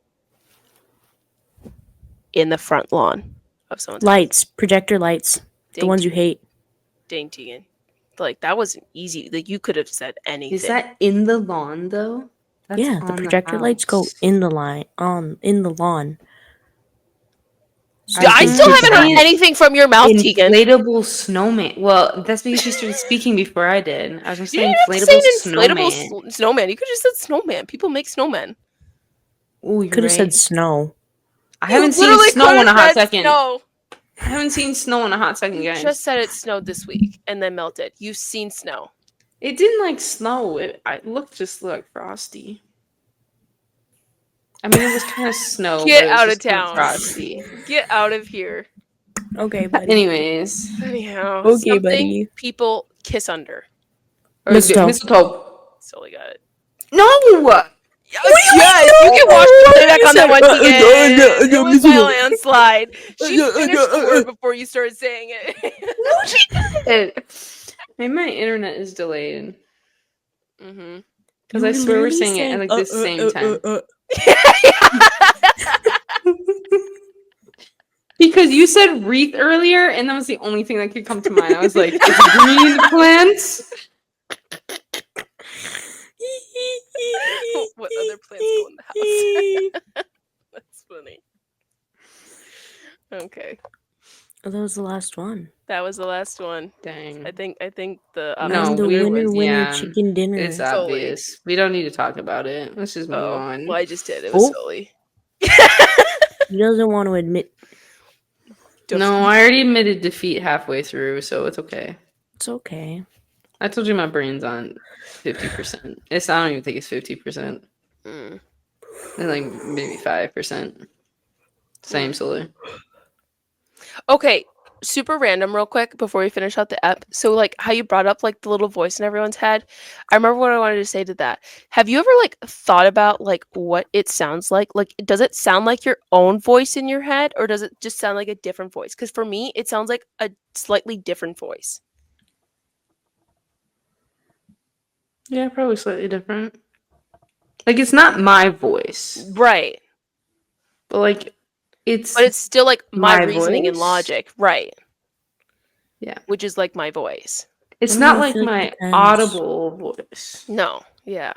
Speaker 2: in the front lawn of someone's house.
Speaker 3: Lights, projector lights, the
Speaker 2: Dang,
Speaker 3: ones you hate.
Speaker 2: Dang, Tegan. Like, that wasn't easy. Like, you could have said anything.
Speaker 1: Is that in the lawn though? That's
Speaker 3: Yeah, the
Speaker 1: on
Speaker 3: projector lights go
Speaker 1: house.
Speaker 3: in the line, in the lawn.
Speaker 2: I
Speaker 1: think
Speaker 2: still
Speaker 1: it's
Speaker 2: haven't heard
Speaker 1: an
Speaker 2: anything from your mouth, Tegan.
Speaker 1: Inflatable snowman. Well, that's because she started speaking before I did. I was gonna
Speaker 2: You
Speaker 1: say
Speaker 2: didn't have to say
Speaker 1: inflatable
Speaker 2: an inflatable
Speaker 1: snowman.
Speaker 2: snowman. You could have just said snowman. People make snowmen.
Speaker 1: Oh, you're
Speaker 3: Could have
Speaker 1: right.
Speaker 3: said snow.
Speaker 1: I haven't
Speaker 2: You
Speaker 1: seen
Speaker 2: literally
Speaker 1: snow
Speaker 2: could
Speaker 1: in a
Speaker 2: have
Speaker 1: hot
Speaker 2: said
Speaker 1: second.
Speaker 2: snow.
Speaker 1: I haven't seen snow in a hot second,
Speaker 2: You
Speaker 1: guys.
Speaker 2: just said it snowed this week and then melted. You've seen snow.
Speaker 1: It didn't like snow. It looked just like frosty. I mean, it was kind of snow,
Speaker 2: Get
Speaker 1: but it was
Speaker 2: out of
Speaker 1: just kind of
Speaker 2: town.
Speaker 1: frosty.
Speaker 2: Get out of here.
Speaker 3: Okay, buddy.
Speaker 1: Anyways,
Speaker 2: Anyhow,
Speaker 3: Okay,
Speaker 2: something
Speaker 3: buddy.
Speaker 2: people kiss under.
Speaker 1: or
Speaker 3: Mistletoe.
Speaker 1: mistletoe.
Speaker 2: Solely got it.
Speaker 1: No.
Speaker 2: Yes, you can watch the playback on that one, Tegan. It was by a landslide. She finished the word before you started saying it.
Speaker 1: No, she didn't. Maybe my internet is delayed.
Speaker 2: Mm-hmm.
Speaker 1: Because I swear we're saying it at like the same time. Because you said wreath earlier, and that was the only thing that could come to mind. I was like, it's green plants.
Speaker 2: What other plants go in the house? That's funny. Okay,
Speaker 3: Oh, that was the last one.
Speaker 2: that was the last one.
Speaker 1: Dang.
Speaker 2: I think the
Speaker 1: No,
Speaker 3: I'm the
Speaker 2: opposite
Speaker 3: winner,
Speaker 2: was
Speaker 3: winner, chicken dinner.
Speaker 1: It's
Speaker 2: Solely.
Speaker 1: obvious. We don't need to talk about it. Let's just move on.
Speaker 2: Well, I just did. It was
Speaker 3: Oh.
Speaker 2: Solely.
Speaker 3: He doesn't want to admit.
Speaker 1: No, I already admitted defeat halfway through, so it's okay.
Speaker 3: It's okay.
Speaker 1: I told you my brain's on 50%. I don't even think it's 50%.
Speaker 2: Mm.
Speaker 1: It's like maybe 5%. Same Solar.
Speaker 2: Okay, super random real quick before we finish out the ep. So like how you brought up like the little voice in everyone's head. I remember what I wanted to say to that. Have you ever like thought about like what it sounds like? Like does it sound like your own voice in your head or does it just sound like a different voice? Because for me, it sounds like a slightly different voice.
Speaker 1: Yeah, probably slightly different. Like, it's not my voice,
Speaker 2: Right.
Speaker 1: but like,
Speaker 2: But it's still like my
Speaker 1: my
Speaker 2: reasoning and
Speaker 1: voice?
Speaker 2: logic. Right.
Speaker 1: Yeah.
Speaker 2: Which is like my voice.
Speaker 1: It's
Speaker 3: I don't know,
Speaker 1: not
Speaker 3: I
Speaker 1: like
Speaker 3: feel like
Speaker 1: my
Speaker 3: it depends.
Speaker 1: audible voice.
Speaker 2: No. Yeah.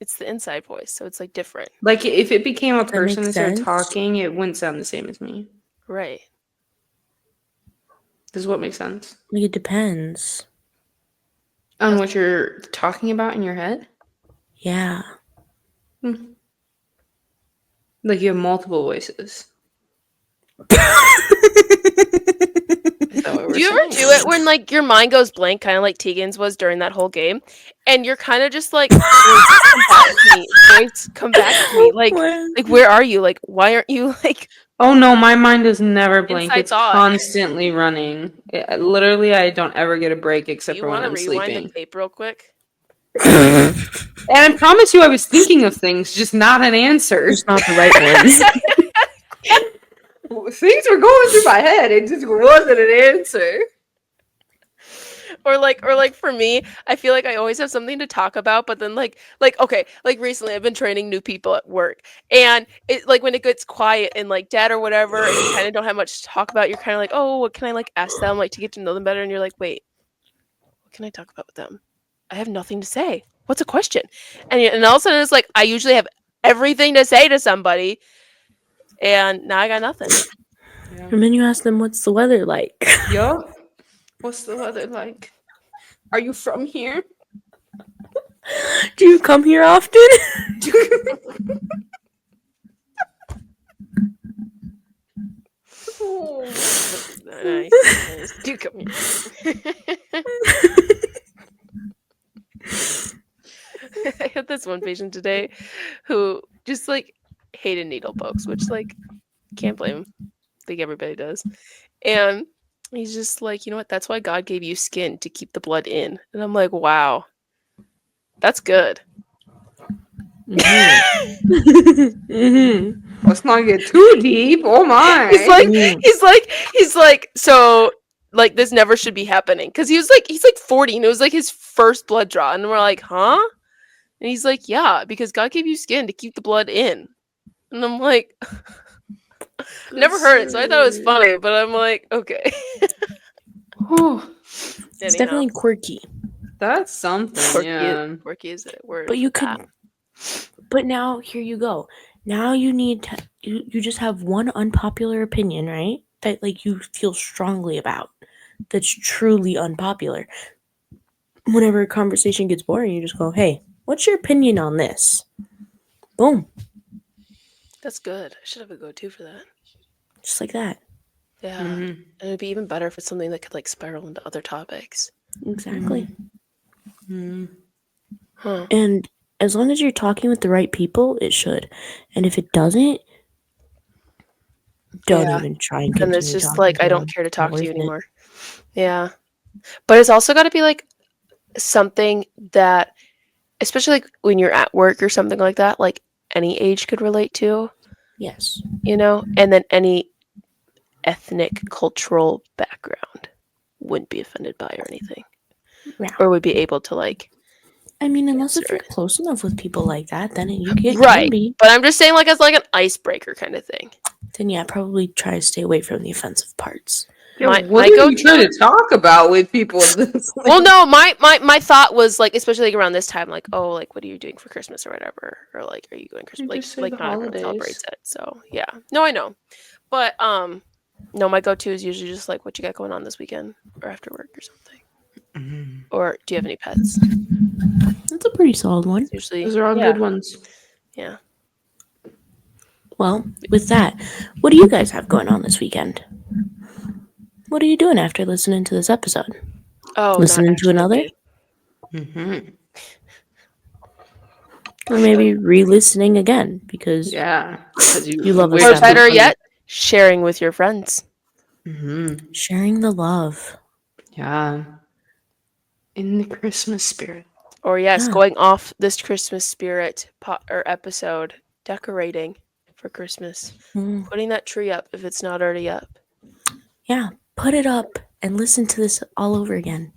Speaker 2: It's the inside voice, so it's like different.
Speaker 1: Like if it became a
Speaker 3: That makes
Speaker 1: person that started
Speaker 3: sense.
Speaker 1: talking, it wouldn't sound the same as me.
Speaker 2: Right.
Speaker 1: Does what make sense?
Speaker 3: Like, it depends.
Speaker 1: On what you're talking about in your head?
Speaker 3: Yeah.
Speaker 1: Like you have multiple voices. Is that what we're
Speaker 2: Do you ever
Speaker 1: saying?
Speaker 2: do it when like your mind goes blank, kind of like Tegan's was during that whole game, and you're kind of just like, voice, come back to me, voice, come back to me, like where are you? Like why aren't you like
Speaker 1: Oh no, my mind is never blank.
Speaker 2: inside
Speaker 1: It's
Speaker 2: thought?
Speaker 1: constantly running. Literally, I don't ever get a break
Speaker 2: Do
Speaker 1: except
Speaker 2: you
Speaker 1: for when
Speaker 2: want to
Speaker 1: I'm
Speaker 2: rewind the
Speaker 1: sleeping.
Speaker 2: tape real quick?
Speaker 1: And I promise you, I was thinking of things, just not an answer.
Speaker 3: Just not the right ones.
Speaker 1: Things were going through my head. It just wasn't an answer.
Speaker 2: Or like for me, I feel like I always have something to talk about, but then like okay, like recently I've been training new people at work, and it like when it gets quiet and like dad or whatever, and you kind of don't have much to talk about, you're kind of like, oh, what can I like ask them like to get to know them better, and you're like, wait, what can I talk about with them? I have nothing to say. What's a question? And all of a sudden it's like I usually have everything to say to somebody, and now I got nothing.
Speaker 1: Yeah.
Speaker 3: And then you ask them, what's the weather like?
Speaker 1: Yup. What's the weather like? Are you from here?
Speaker 3: Do you come here often?
Speaker 2: Nice. Do come here. I had this one patient today who just like hated needle pokes, which like can't blame him. I think everybody does. And he's just like, you know what? That's why God gave you skin to keep the blood in. And I'm like, wow, that's good.
Speaker 1: Let's not get too deep. Oh my.
Speaker 2: He's like, so like this never should be happening. Cause he's like 40 and it was like his first blood draw. And we're like, huh? And he's like, yeah, because God gave you skin to keep the blood in. And I'm like, never heard it, so I thought it was funny, but I'm like, okay.
Speaker 3: It's definitely quirky.
Speaker 1: That's something, yeah.
Speaker 2: Quirky is a word.
Speaker 3: But you
Speaker 2: for that.
Speaker 3: could. But now, here you go. Now you need to. You just have one unpopular opinion, right? That like you feel strongly about. That's truly unpopular. Whenever a conversation gets boring, you just go, "Hey, what's your opinion on this?" Boom.
Speaker 2: That's good. I should have a go-to for that.
Speaker 3: Just like that.
Speaker 2: Yeah. And it'd be even better if it's something that could like spiral into other topics.
Speaker 3: Exactly.
Speaker 2: Huh.
Speaker 3: And as long as you're talking with the right people, it should. And if it doesn't, don't even try and continue.
Speaker 2: And it's just
Speaker 3: talking
Speaker 2: like
Speaker 3: to
Speaker 2: I
Speaker 3: them.
Speaker 2: don't care to
Speaker 3: It's not
Speaker 2: talk to you
Speaker 3: worth it.
Speaker 2: anymore. Yeah. But it's also got to be like something that, especially like when you're at work or something like that, like any age could relate to,
Speaker 3: Yes.
Speaker 2: you know, and then any ethnic cultural background wouldn't be offended by or anything.
Speaker 3: Yeah.
Speaker 2: Or would be able to like,
Speaker 3: I mean, unless if
Speaker 2: answer
Speaker 3: you're
Speaker 2: it.
Speaker 3: close enough with people like that, then you can
Speaker 2: Right.
Speaker 3: be.
Speaker 2: But I'm just saying like as like an icebreaker kind of thing.
Speaker 3: Then yeah, probably try to stay away from the offensive parts.
Speaker 1: Yeah,
Speaker 2: My
Speaker 1: what are you trying
Speaker 2: go-to.
Speaker 1: to talk about with people? This, like,
Speaker 2: Well, no, my thought was like, especially like around this time, like, oh, like, what are you doing for Christmas or whatever, or like, are you going Christmas?
Speaker 1: You just say
Speaker 2: Like
Speaker 1: the
Speaker 2: not everyone
Speaker 1: holidays.
Speaker 2: celebrates it, so yeah. No, I know, but no, my go-to is usually just like, what you got going on this weekend or after work or something, or do you have any pets?
Speaker 3: That's a pretty solid one.
Speaker 2: It's usually
Speaker 1: Those are all good ones.
Speaker 2: Yeah.
Speaker 3: Well, with that, what do you guys have going on this weekend? What are you doing after listening to this episode?
Speaker 2: Oh,
Speaker 3: Listening
Speaker 2: not
Speaker 3: to another?
Speaker 2: me.
Speaker 3: Or maybe re-listening again because
Speaker 1: Yeah, because
Speaker 3: you love us
Speaker 1: we're
Speaker 2: Or
Speaker 3: that
Speaker 2: better
Speaker 3: much.
Speaker 2: yet, sharing with your friends.
Speaker 3: Sharing the love.
Speaker 1: Yeah, in the Christmas spirit.
Speaker 2: Or yes,
Speaker 3: Yeah.
Speaker 2: going off this Christmas spirit or episode, decorating for Christmas, putting that tree up if it's not already up.
Speaker 3: Yeah, put it up and listen to this all over again.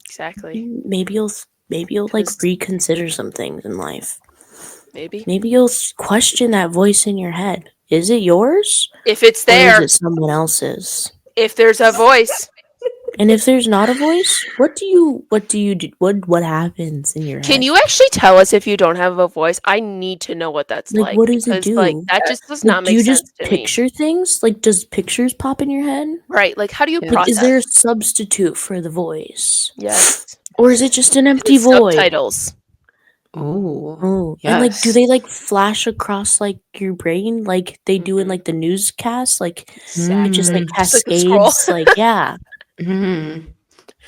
Speaker 2: Exactly.
Speaker 3: Maybe you'll like reconsider some things in life.
Speaker 2: Maybe
Speaker 3: you'll question that voice in your head. Is it yours?
Speaker 2: if it's
Speaker 3: Or
Speaker 2: there,
Speaker 3: is it someone else's?
Speaker 2: if there's a voice.
Speaker 3: And if there's not a voice, what do you do? What happens in your
Speaker 2: Can
Speaker 3: head?
Speaker 2: you actually tell us if you don't have a voice? I need to know what that's
Speaker 3: Like,
Speaker 2: like
Speaker 3: what does it
Speaker 2: because like
Speaker 3: do?
Speaker 2: that just does
Speaker 3: Like,
Speaker 2: not
Speaker 3: do
Speaker 2: make
Speaker 3: you just
Speaker 2: sense to me.
Speaker 3: picture things? Like, does pictures pop in your head?
Speaker 2: Right? Like how do you
Speaker 1: Yeah.
Speaker 3: Like, is there a
Speaker 2: process?
Speaker 3: substitute for the voice?
Speaker 2: Yes.
Speaker 3: Or is it just an
Speaker 2: Is
Speaker 3: empty
Speaker 2: it
Speaker 3: void?
Speaker 2: subtitles?
Speaker 1: Oh,
Speaker 3: Oh, and like, do
Speaker 1: yes.
Speaker 3: they like flash across like your brain like they do in like the newscast? Like, it just like
Speaker 2: Exactly. Just like the scroll.
Speaker 3: cascades. Like, yeah,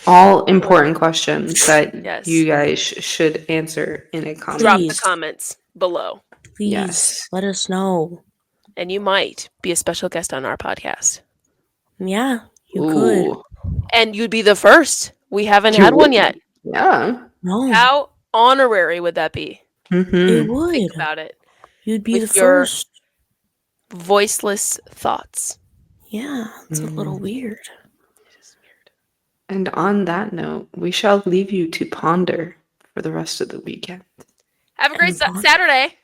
Speaker 1: All important questions that
Speaker 2: Yes.
Speaker 1: you guys should answer in a comment.
Speaker 2: Drop the
Speaker 3: Please.
Speaker 2: comments below.
Speaker 3: please
Speaker 1: Yes.
Speaker 3: let us know.
Speaker 2: And you might be a special guest on our podcast.
Speaker 3: Yeah, you could.
Speaker 1: Ooh.
Speaker 2: And you'd be the first. We haven't
Speaker 1: You
Speaker 2: had one
Speaker 1: would.
Speaker 2: yet.
Speaker 1: Yeah.
Speaker 3: No,
Speaker 2: How honorary would that be?
Speaker 3: it
Speaker 1: Mm-hmm.
Speaker 3: would.
Speaker 2: Think about it.
Speaker 3: You'd be
Speaker 2: With
Speaker 3: the
Speaker 2: your
Speaker 3: first.
Speaker 2: voiceless thoughts.
Speaker 3: Yeah, it's a little weird.
Speaker 1: And on that note, we shall leave you to ponder for the rest of the weekend.
Speaker 2: Have a great
Speaker 3: And
Speaker 2: Saturday.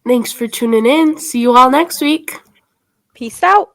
Speaker 4: Thanks for tuning in. See you all next week.
Speaker 2: Peace out.